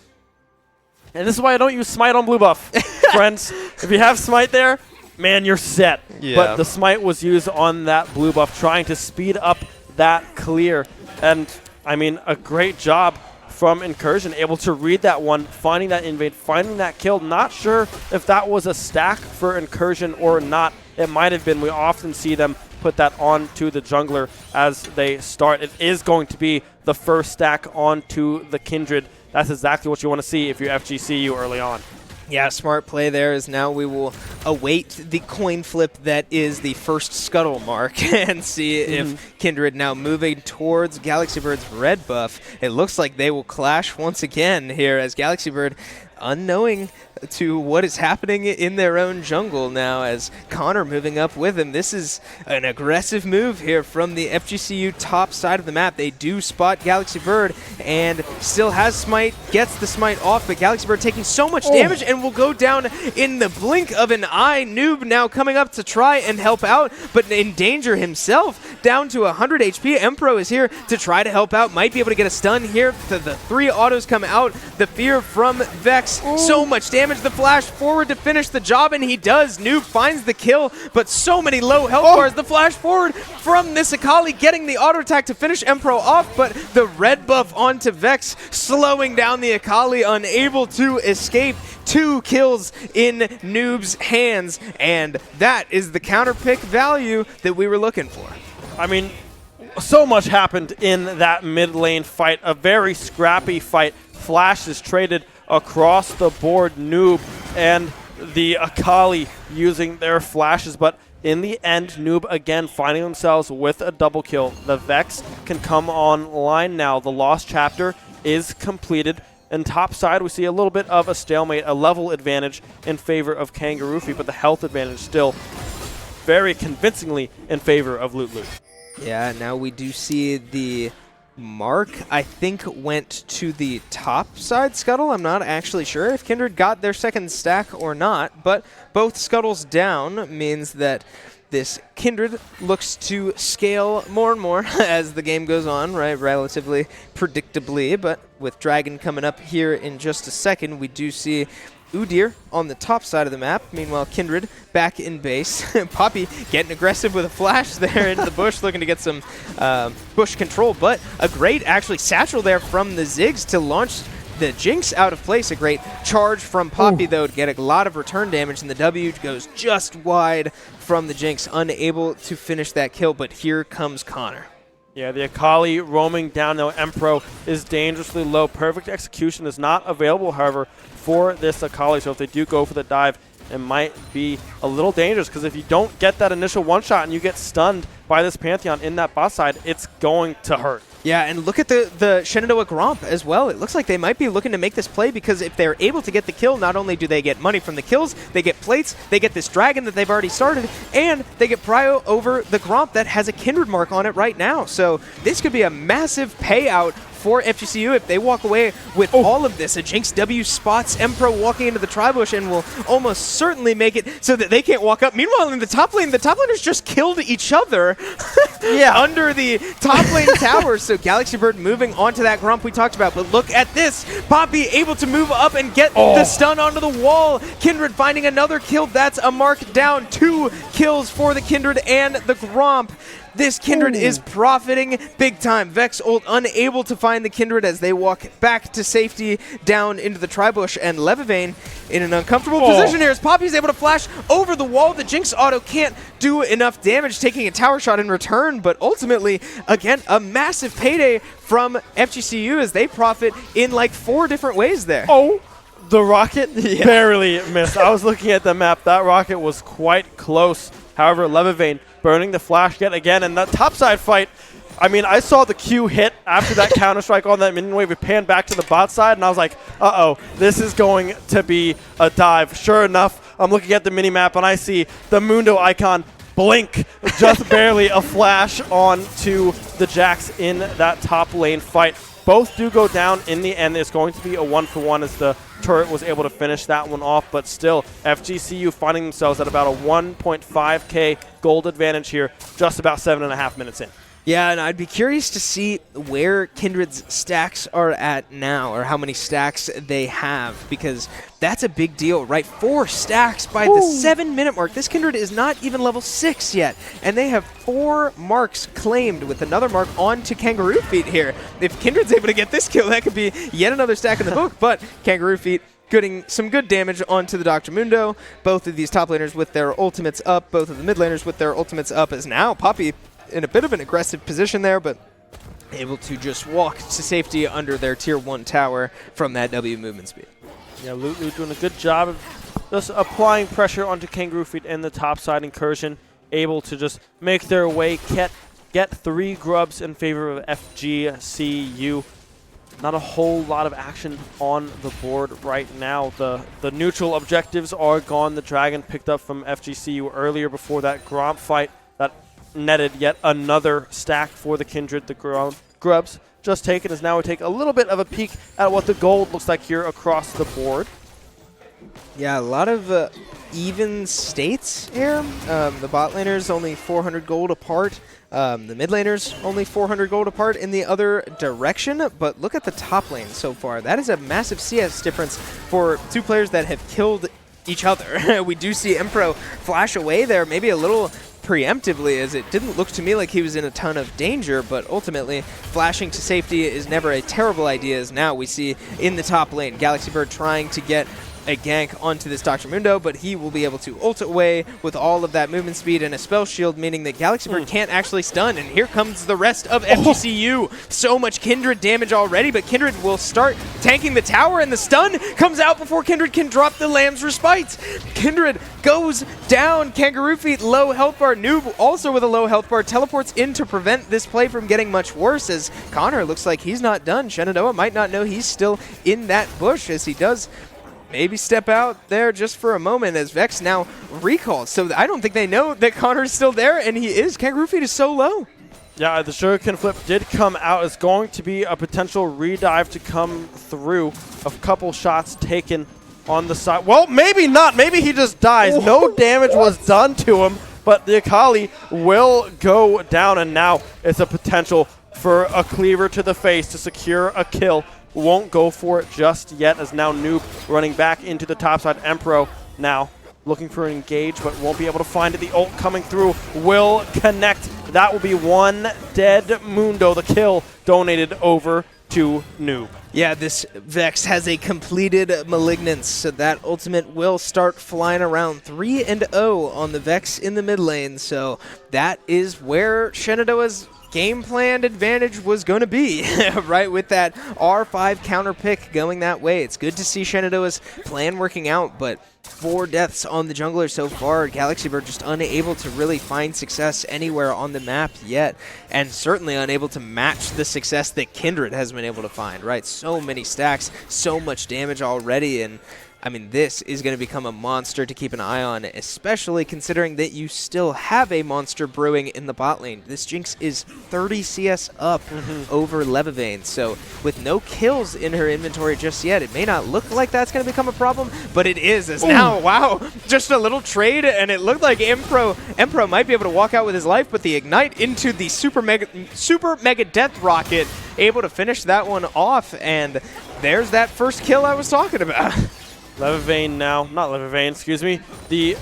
And this is why I don't use Smite on blue buff. Friends, if you have Smite there, man, you're set. Yeah. But the Smite was used on that blue buff, trying to speed up that clear. And, I mean, a great job from Incursion, able to read that one, finding that invade, finding that kill. Not sure if that was a stack for Incursion or not. It might have been. We often see them put that onto the jungler as they start. It is going to be the first stack onto the Kindred. That's exactly what you want to see if you're FGCU early on. Yeah, smart play there, as now we will await the coin flip that is the first scuttle mark and see if Kindred now moving towards Galaxy Bird's red buff. It looks like they will clash once again here as Galaxy Bird, unknowing to what is happening in their own jungle now, as Connor moving up with him. This is an aggressive move here from the FGCU top side of the map. They do spot Galaxy Bird and still has Smite, gets the Smite off, but Galaxy Bird taking so much damage and will go down in the blink of an eye. Noob now coming up to try and help out, but in danger himself, down to 100 HP. Empro is here to try to help out, might be able to get a stun here. The 3 autos come out, the fear from Vex, so much damage. The flash forward to finish the job, and he does. Noob finds the kill, but so many low health bars. The flash forward from this Akali, getting the auto attack to finish Empro off, but the red buff onto Vex, slowing down the Akali, unable to escape. 2 kills in Noob's hands, and that is the counter pick value that we were looking for. I mean, so much happened in that mid lane fight. A very scrappy fight. Flash is traded across the board. Noob and the Akali using their flashes, but in the end, Noob again finding themselves with a double kill. The Vex can come online now. The Lost Chapter is completed. And top side, we see a little bit of a stalemate, a level advantage in favor of Kangaroo Feet, but the health advantage still very convincingly in favor of Loot Loot. Yeah, now we do see the mark, I think, went to the top side scuttle. I'm not actually sure if Kindred got their second stack or not, but both scuttles down means that this Kindred looks to scale more and more as the game goes on, right? Relatively predictably, but with Dragon coming up here in just a second, we do see Udyr on the top side of the map. Meanwhile, Kindred back in base. Poppy getting aggressive with a flash there into the bush, looking to get some bush control, but a great, actually, satchel there from the Ziggs to launch the Jinx out of place. A great charge from Poppy, though, to get a lot of return damage, and the W goes just wide from the Jinx, unable to finish that kill, but here comes Connor. Yeah, the Akali roaming down, though. Empro is dangerously low. Perfect execution is not available, however, for this Akali, so if they do go for the dive, it might be a little dangerous, because if you don't get that initial one-shot and you get stunned by this Pantheon in that bot side, it's going to hurt. Yeah, and look at the Shenandoah Gromp as well. It looks like they might be looking to make this play, because if they're able to get the kill, not only do they get money from the kills, they get plates, they get this dragon that they've already started, and they get prio over the Gromp that has a Kindred mark on it right now. So this could be a massive payout for FGCU if they walk away with all of this. A Jinx W spots Empro walking into the tri-bush and will almost certainly make it so that they can't walk up. Meanwhile, in the top lane, the top laners just killed each other under the top lane tower. So Galaxy Bird moving onto that Grump we talked about. But look at this. Poppy able to move up and get the stun onto the wall. Kindred finding another kill. That's a mark down. 2 kills for the Kindred and the Gromp. This Kindred is profiting big time. Vex ult unable to find the Kindred as they walk back to safety down into the tri-bush, and Levivane in an uncomfortable position here as Poppy's able to flash over the wall. The Jinx auto can't do enough damage, taking a tower shot in return, but ultimately, again, a massive payday from FGCU as they profit in like 4 different ways there. The rocket barely missed. I was looking at the map. That rocket was quite close. However, Levivane burning the flash yet again, and that topside fight, I mean, I saw the Q hit after that Counter-Strike on that minion wave. It panned back to the bot side, and I was like, uh-oh, this is going to be a dive. Sure enough, I'm looking at the mini-map, and I see the Mundo icon blink, just barely a flash onto the Jax in that top lane fight. Both do go down in the end. It's going to be a 1-for-1 as the turret was able to finish that one off, but still, FGCU finding themselves at about a 1.5k gold advantage here, just about 7.5 minutes in. Yeah, and I'd be curious to see where Kindred's stacks are at now, or how many stacks they have, because that's a big deal, right? 4 stacks by the 7-minute mark. This Kindred is not even level 6 yet, and they have 4 marks claimed with another mark onto Kangaroo Feet here. If Kindred's able to get this kill, that could be yet another stack in the book, but Kangaroo Feet getting some good damage onto the Dr. Mundo. Both of these top laners with their ultimates up, both of the mid laners with their ultimates up, as now Poppy in a bit of an aggressive position there, but able to just walk to safety under their tier 1 tower from that W movement speed. Yeah, Loot Loot doing a good job of just applying pressure onto Kangaroo Feet in the topside incursion, able to just make their way, get 3 grubs in favor of FGCU. Not a whole lot of action on the board right now. The neutral objectives are gone. The Dragon picked up from FGCU earlier before that Gromp fight that netted yet another stack for the Kindred. The grubs just taken, as now we take a little bit of a peek at what the gold looks like here across the board. Yeah, a lot of even states here. The bot laners only 400 gold apart. The mid laners only 400 gold apart in the other direction. But look at the top lane so far. That is a massive CS difference for 2 players that have killed each other. We do see Empro flash away there, maybe a little preemptively, as it didn't look to me like he was in a ton of danger, but ultimately flashing to safety is never a terrible idea, as now we see in the top lane Galaxy Bird trying to get a gank onto this Dr. Mundo, but he will be able to ult away with all of that movement speed and a spell shield, meaning that Galaxy Bird can't actually stun. And here comes the rest of FGCU. So much Kindred damage already, but Kindred will start tanking the tower, and the stun comes out before Kindred can drop the Lamb's Respite. Kindred goes down. Kangaroo Feet, low health bar. Noob also with a low health bar teleports in to prevent this play from getting much worse, as Connor looks like he's not done. Shenandoah might not know he's still in that bush, as he does maybe step out there just for a moment as Vex now recalls. So I don't think they know that Connor's still there, and he is. Kangaroo Feet is so low. Yeah, the Shuriken Flip did come out. It's going to be a potential redive to come through. A couple shots taken on the side. Well, maybe not. Maybe he just dies. No damage was done to him, but the Akali will go down, and now it's a potential for a cleaver to the face to secure a kill. Won't go for it just yet, as now Noob running back into the top side. Empro now looking for an engage, but won't be able to find it. The ult coming through will connect. That will be one dead Mundo. The kill donated over to Noob. Yeah, this Vex has a completed Malignance, so that ultimate will start flying around. 3-0 on the Vex in the mid lane, so that is where Shenandoah's game planned advantage was going to be, right, with that R5 counter pick going that way. It's good to see Shenandoah's plan working out, but 4 deaths on the jungler so far. Galaxy Bird just unable to really find success anywhere on the map yet, and certainly unable to match the success that Kindred has been able to find, right? So many stacks, so much damage already, and I mean, this is going to become a monster to keep an eye on, especially considering that you still have a monster brewing in the bot lane. This Jinx is 30 CS up over Levivane, so with no kills in her inventory just yet, it may not look like that's going to become a problem, but it is, as now, wow, just a little trade, and it looked like Empro might be able to walk out with his life, but the Ignite into the super mega death rocket, able to finish that one off, and there's that first kill I was talking about. Levivane now, not Levivane, excuse me, the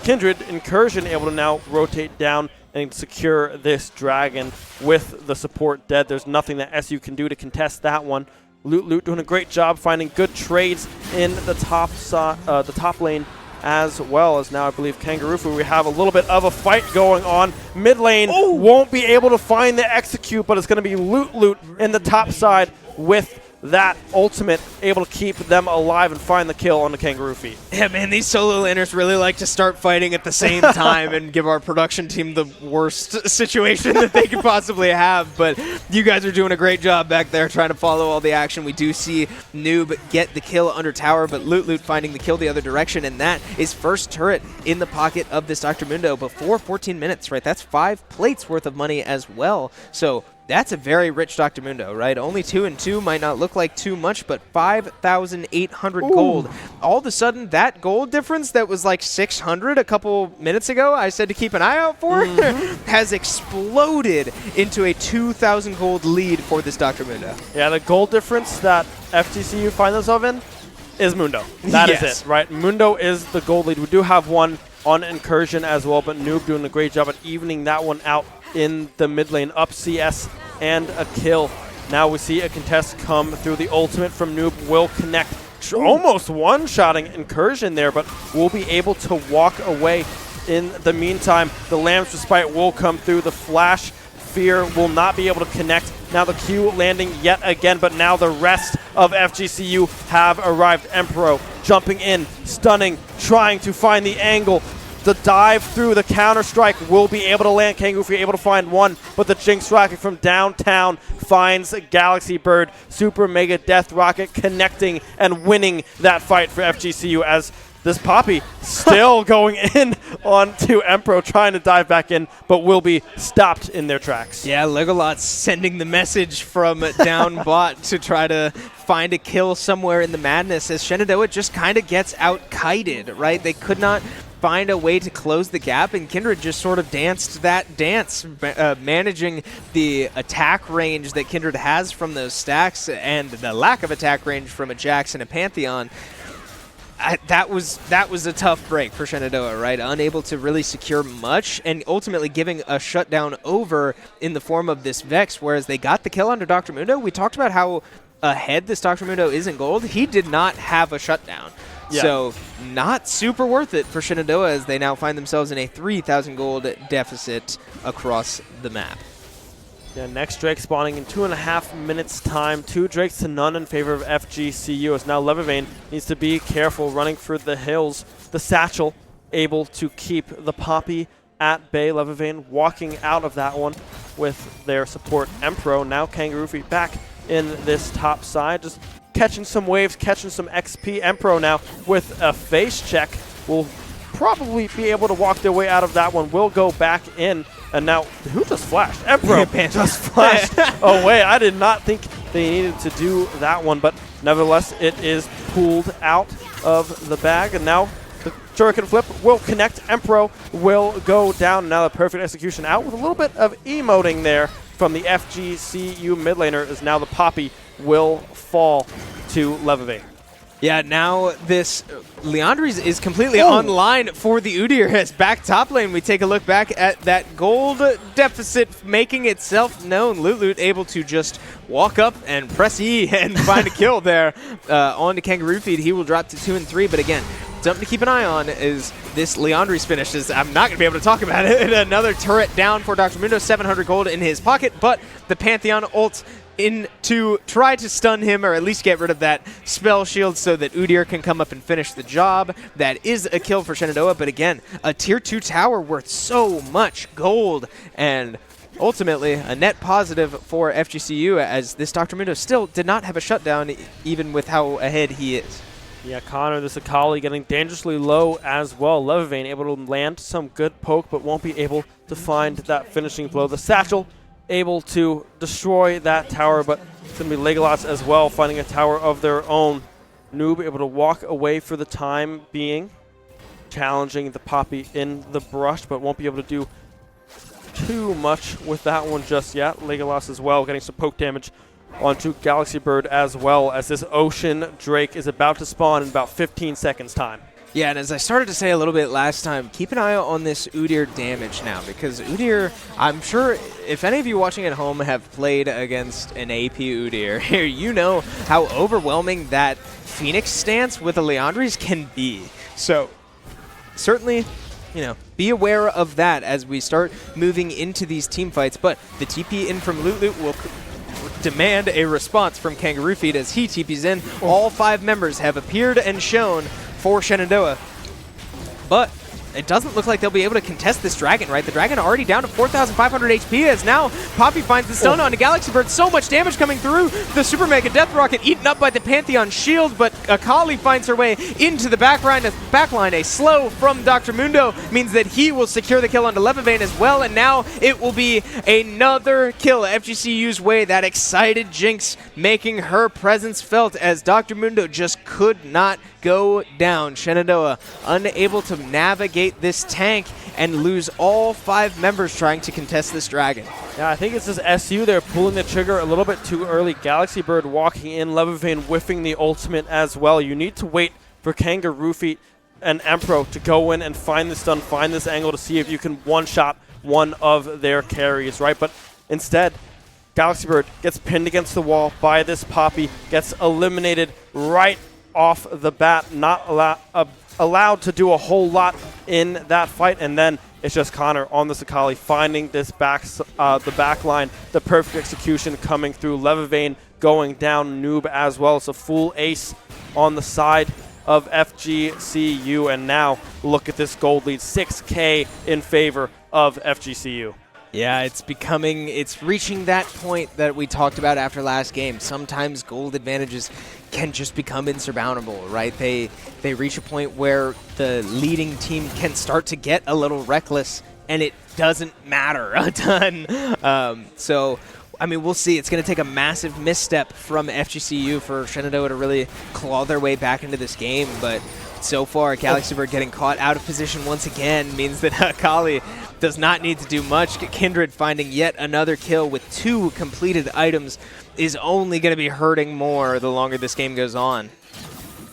Kindred Incursion able to now rotate down and secure this dragon with the support dead. There's nothing that SU can do to contest that one. Loot doing a great job finding good trades in the top lane, as well as now I believe Kangaroo. We have a little bit of a fight going on. Mid lane won't be able to find the execute, but it's going to be Loot in the top side with that ultimate able to keep them alive and find the kill on the Kangaroo Feet. Yeah, man, these solo laners really like to start fighting at the same time and give our production team the worst situation that they could possibly have. But you guys are doing a great job back there trying to follow all the action. We do see Noob get the kill under tower, but Loot finding the kill the other direction, and that is first turret in the pocket of this Dr. Mundo before 14 minutes, right? That's 5 plates worth of money as well. So that's a very rich Dr. Mundo, right? Only 2 and 2 might not look like too much, but 5,800 gold. All of a sudden, that gold difference that was like 600 a couple minutes ago, I said to keep an eye out for, has exploded into a 2,000 gold lead for this Dr. Mundo. Yeah, the gold difference that FGCU find themselves in is Mundo. That is it, right? Mundo is the gold lead. We do have one on Incursion as well, but Noob doing a great job at evening that one out in the mid lane, up CS and a kill. Now we see a contest come through. The ultimate from Noob will connect. Almost one-shotting Incursion there, but will be able to walk away. In the meantime, the Lamb's Respite will come through. The Flash Fear will not be able to connect. Now the Q landing yet again, but now the rest of FGCU have arrived. Empro jumping in, stunning, trying to find the angle. The dive through, the counter-strike will be able to land. Kangaroo able to find one, but the Jinx Rocket from downtown finds Galaxy Bird. Super Mega Death Rocket connecting and winning that fight for FGCU, as this Poppy still going in onto Empro, trying to dive back in, but will be stopped in their tracks. Yeah, Legolas sending the message from down bot to try to find a kill somewhere in the madness, as Shenandoah just kind of gets out-kited, right? They could not find a way to close the gap, and Kindred just sort of danced that dance, managing the attack range that Kindred has from those stacks and the lack of attack range from a Jax and a Pantheon. That was a tough break for Shenandoah, right? Unable to really secure much, and ultimately giving a shutdown over in the form of this Vex, whereas they got the kill under Dr. Mundo. We talked about how ahead this Dr. Mundo is in gold. He did not have a shutdown, Yeah. So not super worth it for Shenandoah as they now find themselves in a 3,000 gold deficit across the map. Yeah, next Drake spawning in 2.5 minutes time. 2 Drakes to none in favor of FGCU as now Levivane needs to be careful running for the hills. The Satchel able to keep the Poppy at bay. Levivane walking out of that one with their support Empro. Now Kangaroo Feet back in this top side, just catching some waves, catching some XP. Empro now with a face check will probably be able to walk their way out of that one. Will go back in. And now, who just flashed? Empro just flashed away. I did not think they needed to do that one, but nevertheless, it is pulled out of the bag. And now the Shuriken flip will connect. Empro will go down. Now the perfect execution out with a little bit of emoting there from the FGCU mid laner as now the Poppy will fall to Levivane. Yeah, now this Leandri's is completely online for the Udyr as back top lane. We take a look back at that gold deficit making itself known. Loot able to just walk up and press E and find a kill there on to Kangaroo Feed. He will drop to 2 and 3, but again, something to keep an eye on is this Leandri's finish. I'm not going to be able to talk about it. Another turret down for Dr. Mundo, 700 gold in his pocket, but the Pantheon ult in to try to stun him or at least get rid of that spell shield so that Udyr can come up and finish the job. That is a kill for Shenandoah, but again, a tier 2 tower worth so much gold and ultimately a net positive for FGCU as this Dr. Mundo still did not have a shutdown even with how ahead he is. Yeah, Connor, this Akali getting dangerously low as well. Levivane able to land some good poke but won't be able to find that finishing blow. The Satchel able to destroy that tower, but it's going to be Legolas as well, finding a tower of their own. Noob able to walk away for the time being, challenging the Poppy in the brush, but won't be able to do too much with that one just yet. Legolas as well, getting some poke damage onto Galaxy Bird as well, as this Ocean Drake is about to spawn in about 15 seconds time. Yeah, and as I started to say a little bit last time, keep an eye on this Udyr damage now, because Udyr, I'm sure if any of you watching at home have played against an AP Udyr, you know how overwhelming that Phoenix stance with the Leandris can be. So certainly, you know, be aware of that as we start moving into these team fights, but the TP in from Loot will demand a response from Kangaroo Feet as he TPs in. All 5 members have appeared and shown for Shenandoah, but it doesn't look like they'll be able to contest this dragon, right? The dragon already down to 4,500 HP as now Poppy finds the stun onto Galaxy Bird. So much damage coming through. The Super Mega Death Rocket eaten up by the Pantheon shield, but Akali finds her way into the backline. A slow from Dr. Mundo means that he will secure the kill onto Levivane as well, and now it will be another kill FGCU's way. That excited Jinx making her presence felt as Dr. Mundo just could not go down. Shenandoah unable to navigate this tank and lose all 5 members trying to contest this dragon. Yeah, I think it's this SU. They're pulling the trigger a little bit too early. Galaxy Bird walking in, Levivane whiffing the ultimate as well. You need to wait for Kangaroo Feet and Empro to go in and find this stun, find this angle to see if you can one-shot one of their carries, right? But instead, Galaxy Bird gets pinned against the wall by this Poppy, gets eliminated right off the bat, not allowed to do a whole lot in that fight, and then it's just Connor on the Akali finding this the back line, the perfect execution coming through. Levivane going down, Noob as well. It's a full ace on the side of FGCU, and now look at this gold lead, 6K in favor of FGCU. Yeah, it's reaching that point that we talked about after last game. Sometimes gold advantages can just become insurmountable, right? They reach a point where the leading team can start to get a little reckless, and it doesn't matter a ton. So, I mean, we'll see. It's going to take a massive misstep from FGCU for Shenandoah to really claw their way back into this game, but so far, Galaxy Bird getting caught out of position once again means that Akali does not need to do much. Kindred finding yet another kill with 2 completed items is only going to be hurting more the longer this game goes on.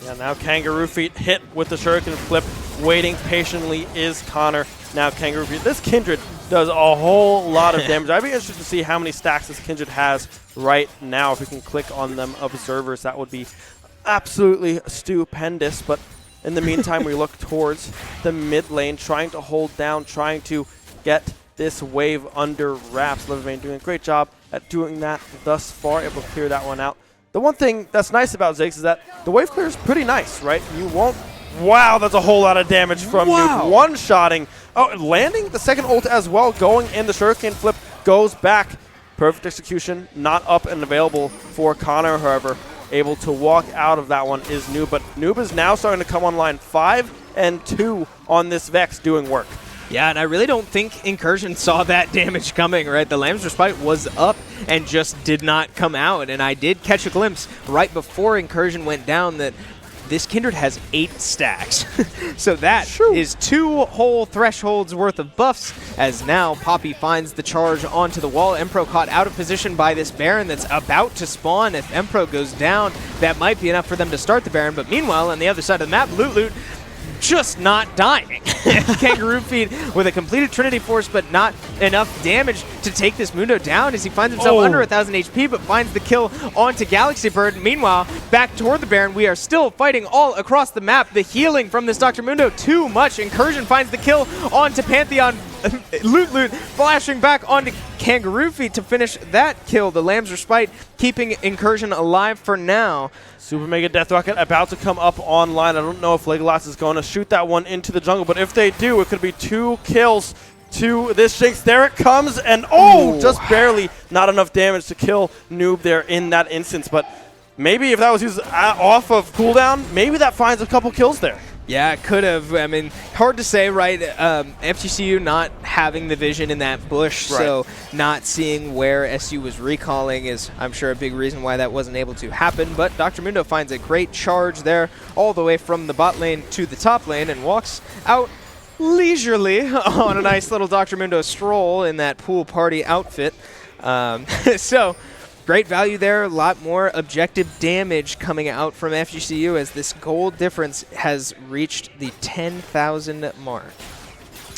Yeah, now Kangaroo Feet hit with the Shuriken flip. Waiting patiently is Connor. Now Kangaroo Feet. This Kindred does a whole lot of damage. I'd be interested to see how many stacks this Kindred has right now. If we can click on them observers, that would be absolutely stupendous. But In the meantime, we look towards the mid lane, trying to hold down, trying to get this wave under wraps. Livavane doing a great job at doing that thus far, able to clear that one out. The one thing that's nice about Ziggs is that the wave clear is pretty nice, right? You won't... Wow, that's a whole lot of damage from Nuke. One-shotting. Oh, landing the second ult as well, going in. The shuriken flip goes back. Perfect execution, not up and available for Connor, however. Able to walk out of that one is Noob, but Noob is now starting to come online. 5 and 2 on this Vex doing work. Yeah, and I really don't think Incursion saw that damage coming, right? The Lamb's Respite was up and just did not come out, and I did catch a glimpse right before Incursion went down that this Kindred has 8 stacks. So that is 2 whole thresholds worth of buffs, as now Poppy finds the charge onto the wall. Empro caught out of position by this Baron that's about to spawn. If Empro goes down, that might be enough for them to start the Baron, but meanwhile, on the other side of the map, Loot just not dying. Kangaroo Feed with a completed Trinity Force, but not enough damage to take this Mundo down as he finds himself under 1,000 HP, but finds the kill onto Galaxy Bird. Meanwhile, back toward the Baron, we are still fighting all across the map. The healing from this Dr. Mundo, too much. Incursion finds the kill onto Pantheon. Loot flashing back onto Kangaroo Feet to finish that kill. The Lamb's Respite keeping Incursion alive for now. Super Mega Death Rocket about to come up online. I don't know if Legolas is going to shoot that one into the jungle, but if they do, it could be 2 kills to this Jinx. There it comes, and just barely not enough damage to kill Noob there in that instance. But maybe if that was used off of cooldown, maybe that finds a couple kills there. Yeah, it could have. I mean, hard to say, right? FGCU not having the vision in that bush, so not seeing where SU was recalling is, I'm sure, a big reason why that wasn't able to happen. But Dr. Mundo finds a great charge there all the way from the bot lane to the top lane and walks out leisurely on a nice little Dr. Mundo stroll in that pool party outfit. So... great value there, a lot more objective damage coming out from FGCU as this gold difference has reached the 10,000 mark.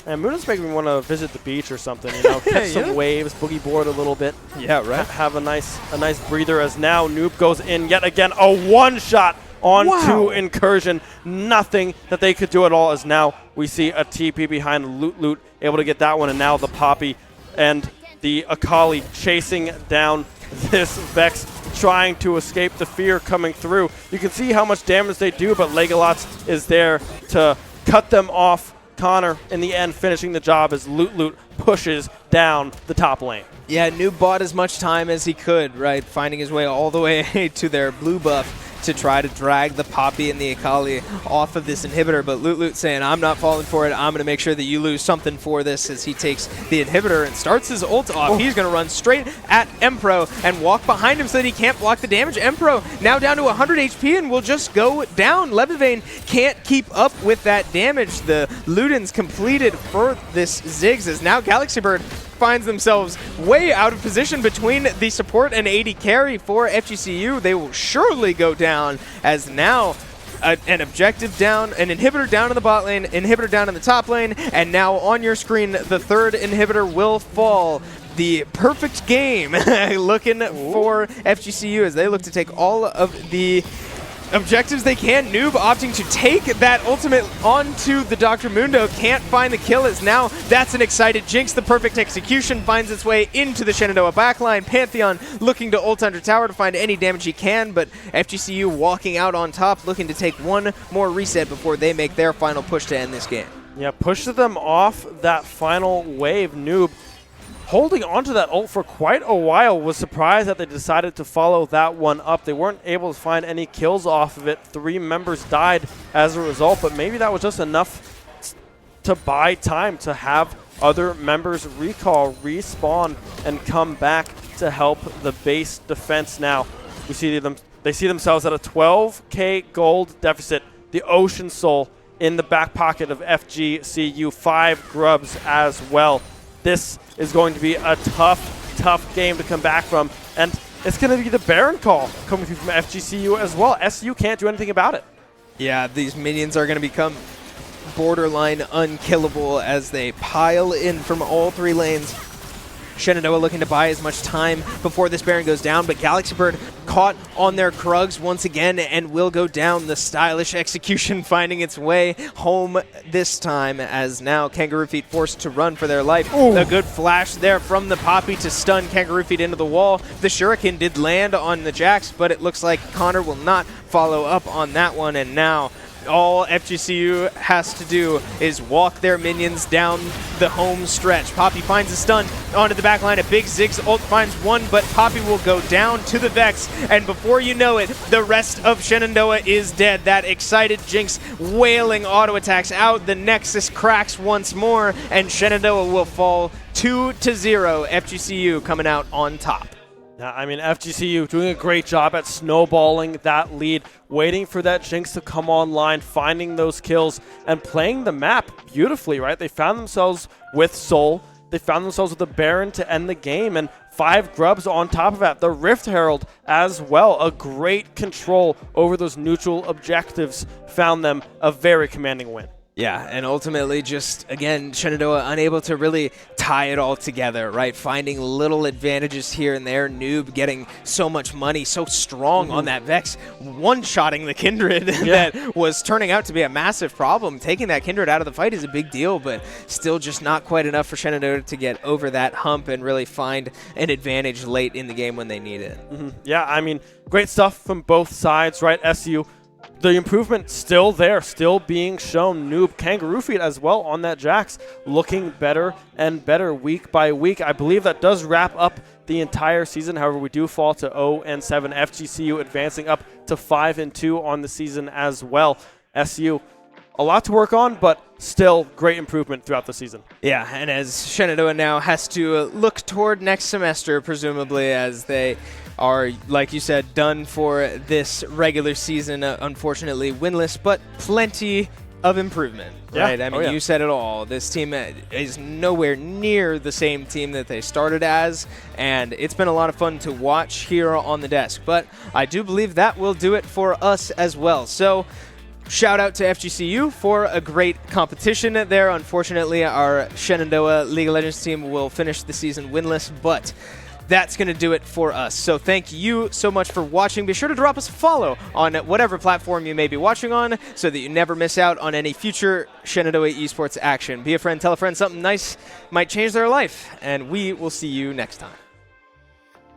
And Mundo's making me want to visit the beach or something, you know, catch some waves, boogie board a little bit. Yeah, right. Have a nice breather as now Noob goes in yet again. A one-shot onto Incursion. Nothing that they could do at all as now we see a TP behind Loot, able to get that one, and now the Poppy and the Akali chasing down this Vex, trying to escape the fear coming through. You can see how much damage they do, but Legolas is there to cut them off. Connor, in the end, finishing the job as Loot pushes down the top lane. Yeah, Noob bought as much time as he could, right? Finding his way all the way to their blue buff to try to drag the Poppy and the Akali off of this inhibitor, but Loot saying, I'm not falling for it, I'm going to make sure that you lose something for this, as he takes the inhibitor and starts his ult off. He's going to run straight at Empro and walk behind him so that he can't block the damage. Empro now down to 100 HP and will just go down. Levivane can't keep up with that damage. The Ludens completed for this Ziggs as now Galaxy Bird finds themselves way out of position between the support and AD carry for FGCU. They will surely go down as now an objective down, an inhibitor down in the bot lane, inhibitor down in the top lane, and now on your screen the third inhibitor will fall. The perfect game looking for FGCU as they look to take all of the objectives they can. Noob opting to take that ultimate onto the Dr. Mundo. Can't find the kill as now that's an excited Jinx. The perfect execution finds its way into the Shenandoah backline. Pantheon looking to ult under tower to find any damage he can, but FGCU walking out on top, looking to take one more reset before they make their final push to end this game. Yeah, pushes them off that final wave. Noob holding onto that ult for quite a while. Was surprised that they decided to follow that one up. They weren't able to find any kills off of it. 3 members died as a result, but maybe that was just enough to buy time to have other members recall, respawn, and come back to help the base defense. Now we see they see themselves at a 12k gold deficit. The Ocean Soul in the back pocket of FGCU, 5 grubs as well. This is going to be a tough game to come back from, and it's going to be the Baron call coming through from FGCU as well. SU can't do anything about it. Yeah, these minions are going to become borderline unkillable as they pile in from all 3 lanes. Shenandoah looking to buy as much time before this Baron goes down, but Galaxy Bird caught on their Krugs once again and will go down. The stylish execution finding its way home this time, as now Kangaroo Feet forced to run for their life. Ooh. A good flash there from the Poppy to stun Kangaroo Feet into the wall. The Shuriken did land on the Jax, but it looks like Connor will not follow up on that one, and now all FGCU has to do is walk their minions down the home stretch. Poppy finds a stun onto the back line. A big Ziggs ult finds one, but Poppy will go down to the Vex, and before you know it, the rest of Shenandoah is dead. That excited Jinx wailing auto attacks out. The Nexus cracks once more, and Shenandoah will fall 2-0. FGCU coming out on top. Yeah, I mean, FGCU doing a great job at snowballing that lead, waiting for that Jinx to come online, finding those kills, and playing the map beautifully, right? They found themselves with Soul. They found themselves with a Baron to end the game, and 5 grubs on top of that. The Rift Herald as well. A great control over those neutral objectives found them a very commanding win. Yeah, and ultimately just, again, Shenandoah unable to really tie it all together, right? Finding little advantages here and there. Noob getting so much money, so strong on that Vex, one-shotting the Kindred that was turning out to be a massive problem. Taking that Kindred out of the fight is a big deal, but still just not quite enough for Shenandoah to get over that hump and really find an advantage late in the game when they need it. Yeah, I mean, great stuff from both sides, right? SU, the improvement still there, still being shown. Noob, Kangaroo Feet as well on that Jax, looking better and better week by week. I believe that does wrap up the entire season. However, we do fall to 0-7. FGCU advancing up to 5-2 on the season as well. SU, a lot to work on, but still great improvement throughout the season. Yeah, and as Shenandoah now has to look toward next semester, presumably, as they are, like you said, done for this regular season, unfortunately winless, but plenty of improvement, right? I mean, you said it all. This team is nowhere near the same team that they started as, and it's been a lot of fun to watch here on the desk. But I do believe that will do it for us as well. So shout out to FGCU for a great competition there. Unfortunately, our Shenandoah League of Legends team will finish the season winless, but that's going to do it for us. So thank you so much for watching. Be sure to drop us a follow on whatever platform you may be watching on so that you never miss out on any future Shenandoah Esports action. Be a friend, tell a friend something nice might change their life, and we will see you next time.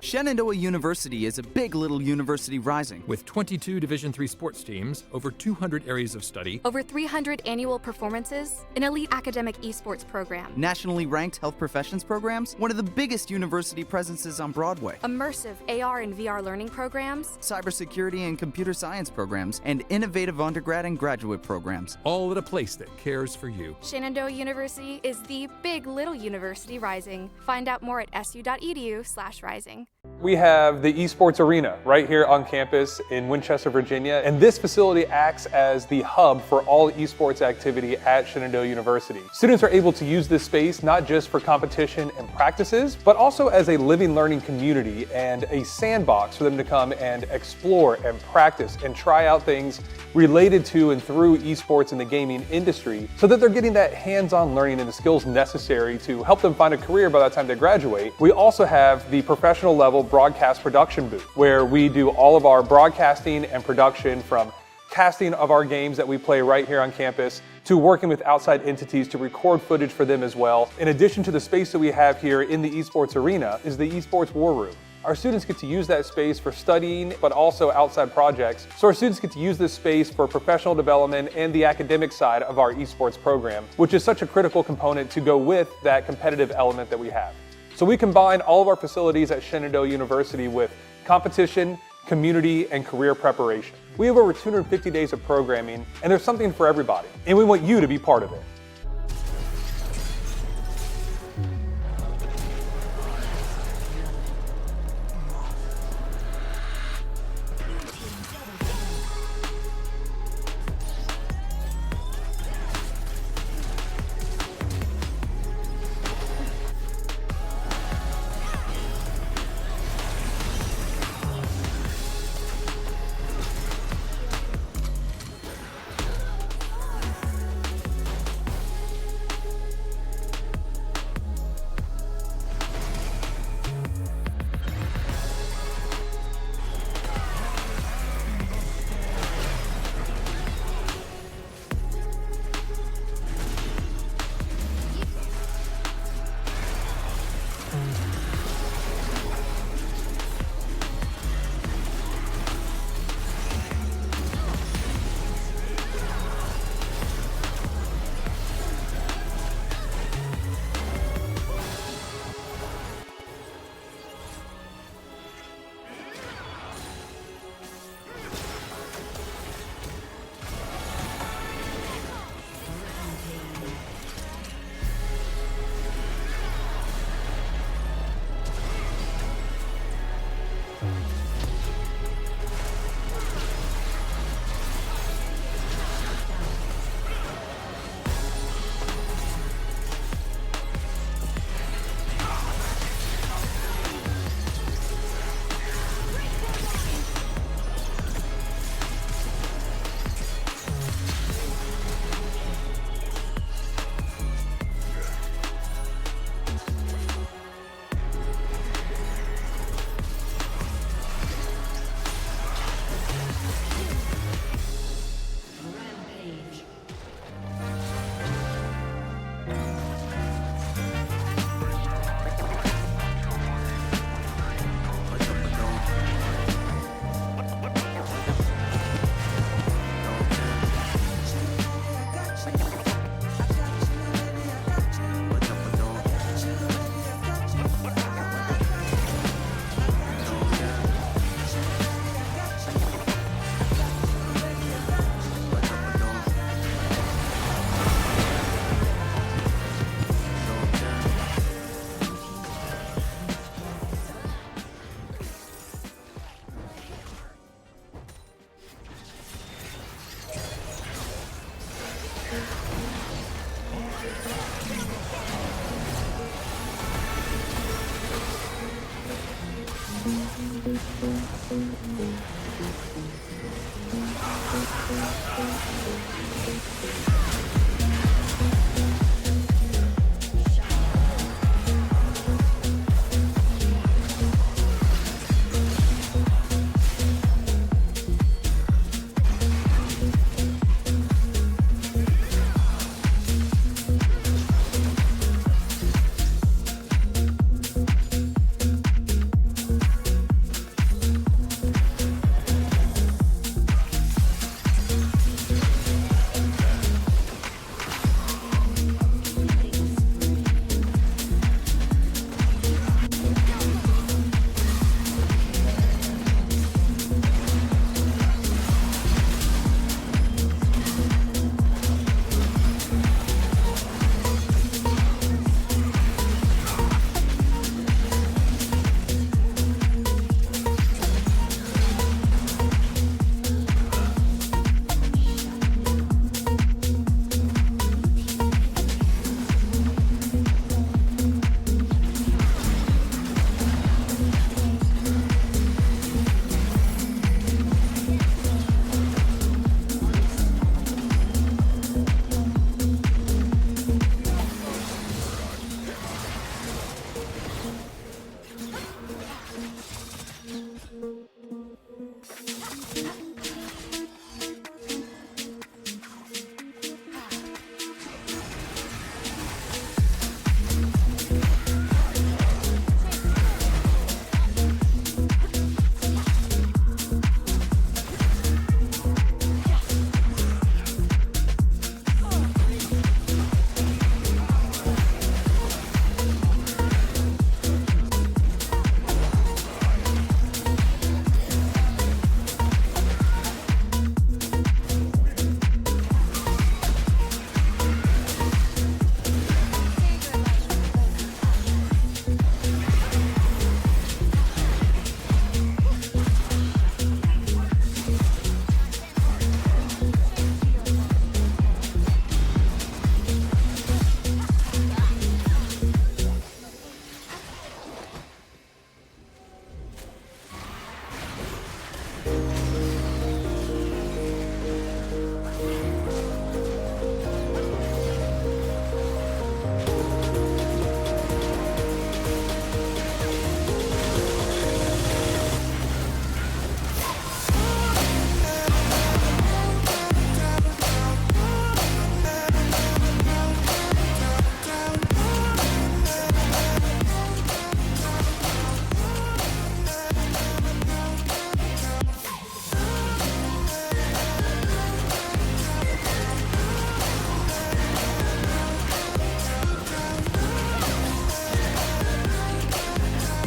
Shenandoah University is a big little university rising. With 22 Division III sports teams, over 200 areas of study, Over 300 annual performances, an elite academic esports program, Nationally ranked health professions programs, one of the biggest university presences on Broadway. immersive AR and VR learning programs, Cybersecurity and computer science programs, and innovative undergrad and graduate programs. all at a place that cares for you. Shenandoah University is the big little university rising. Find out more at su.edu/rising. We have the Esports Arena right here on campus in Winchester, Virginia, and this facility acts as the hub for all esports activity at Shenandoah University. Students are able to use this space not just for competition and practices, but also as a living learning community and a sandbox for them to come and explore and practice and try out things related to and through esports in the gaming industry, so that they're getting that hands-on learning and the skills necessary to help them find a career by the time they graduate. We also have the professional level broadcast production booth, where we do all of our broadcasting and production, from casting of our games that we play right here on campus to working with outside entities to record footage for them as well. In addition to the space that we have here in the Esports Arena is the Esports War Room. Our students get to use that space for studying, but also outside projects. So our students get to use this space for professional development and the academic side of our esports program, which is such a critical component to go with that competitive element that we have. So we combine all of our facilities at Shenandoah University with competition, community, and career preparation. We have over 250 days of programming, and there's something for everybody, and we want you to be part of it.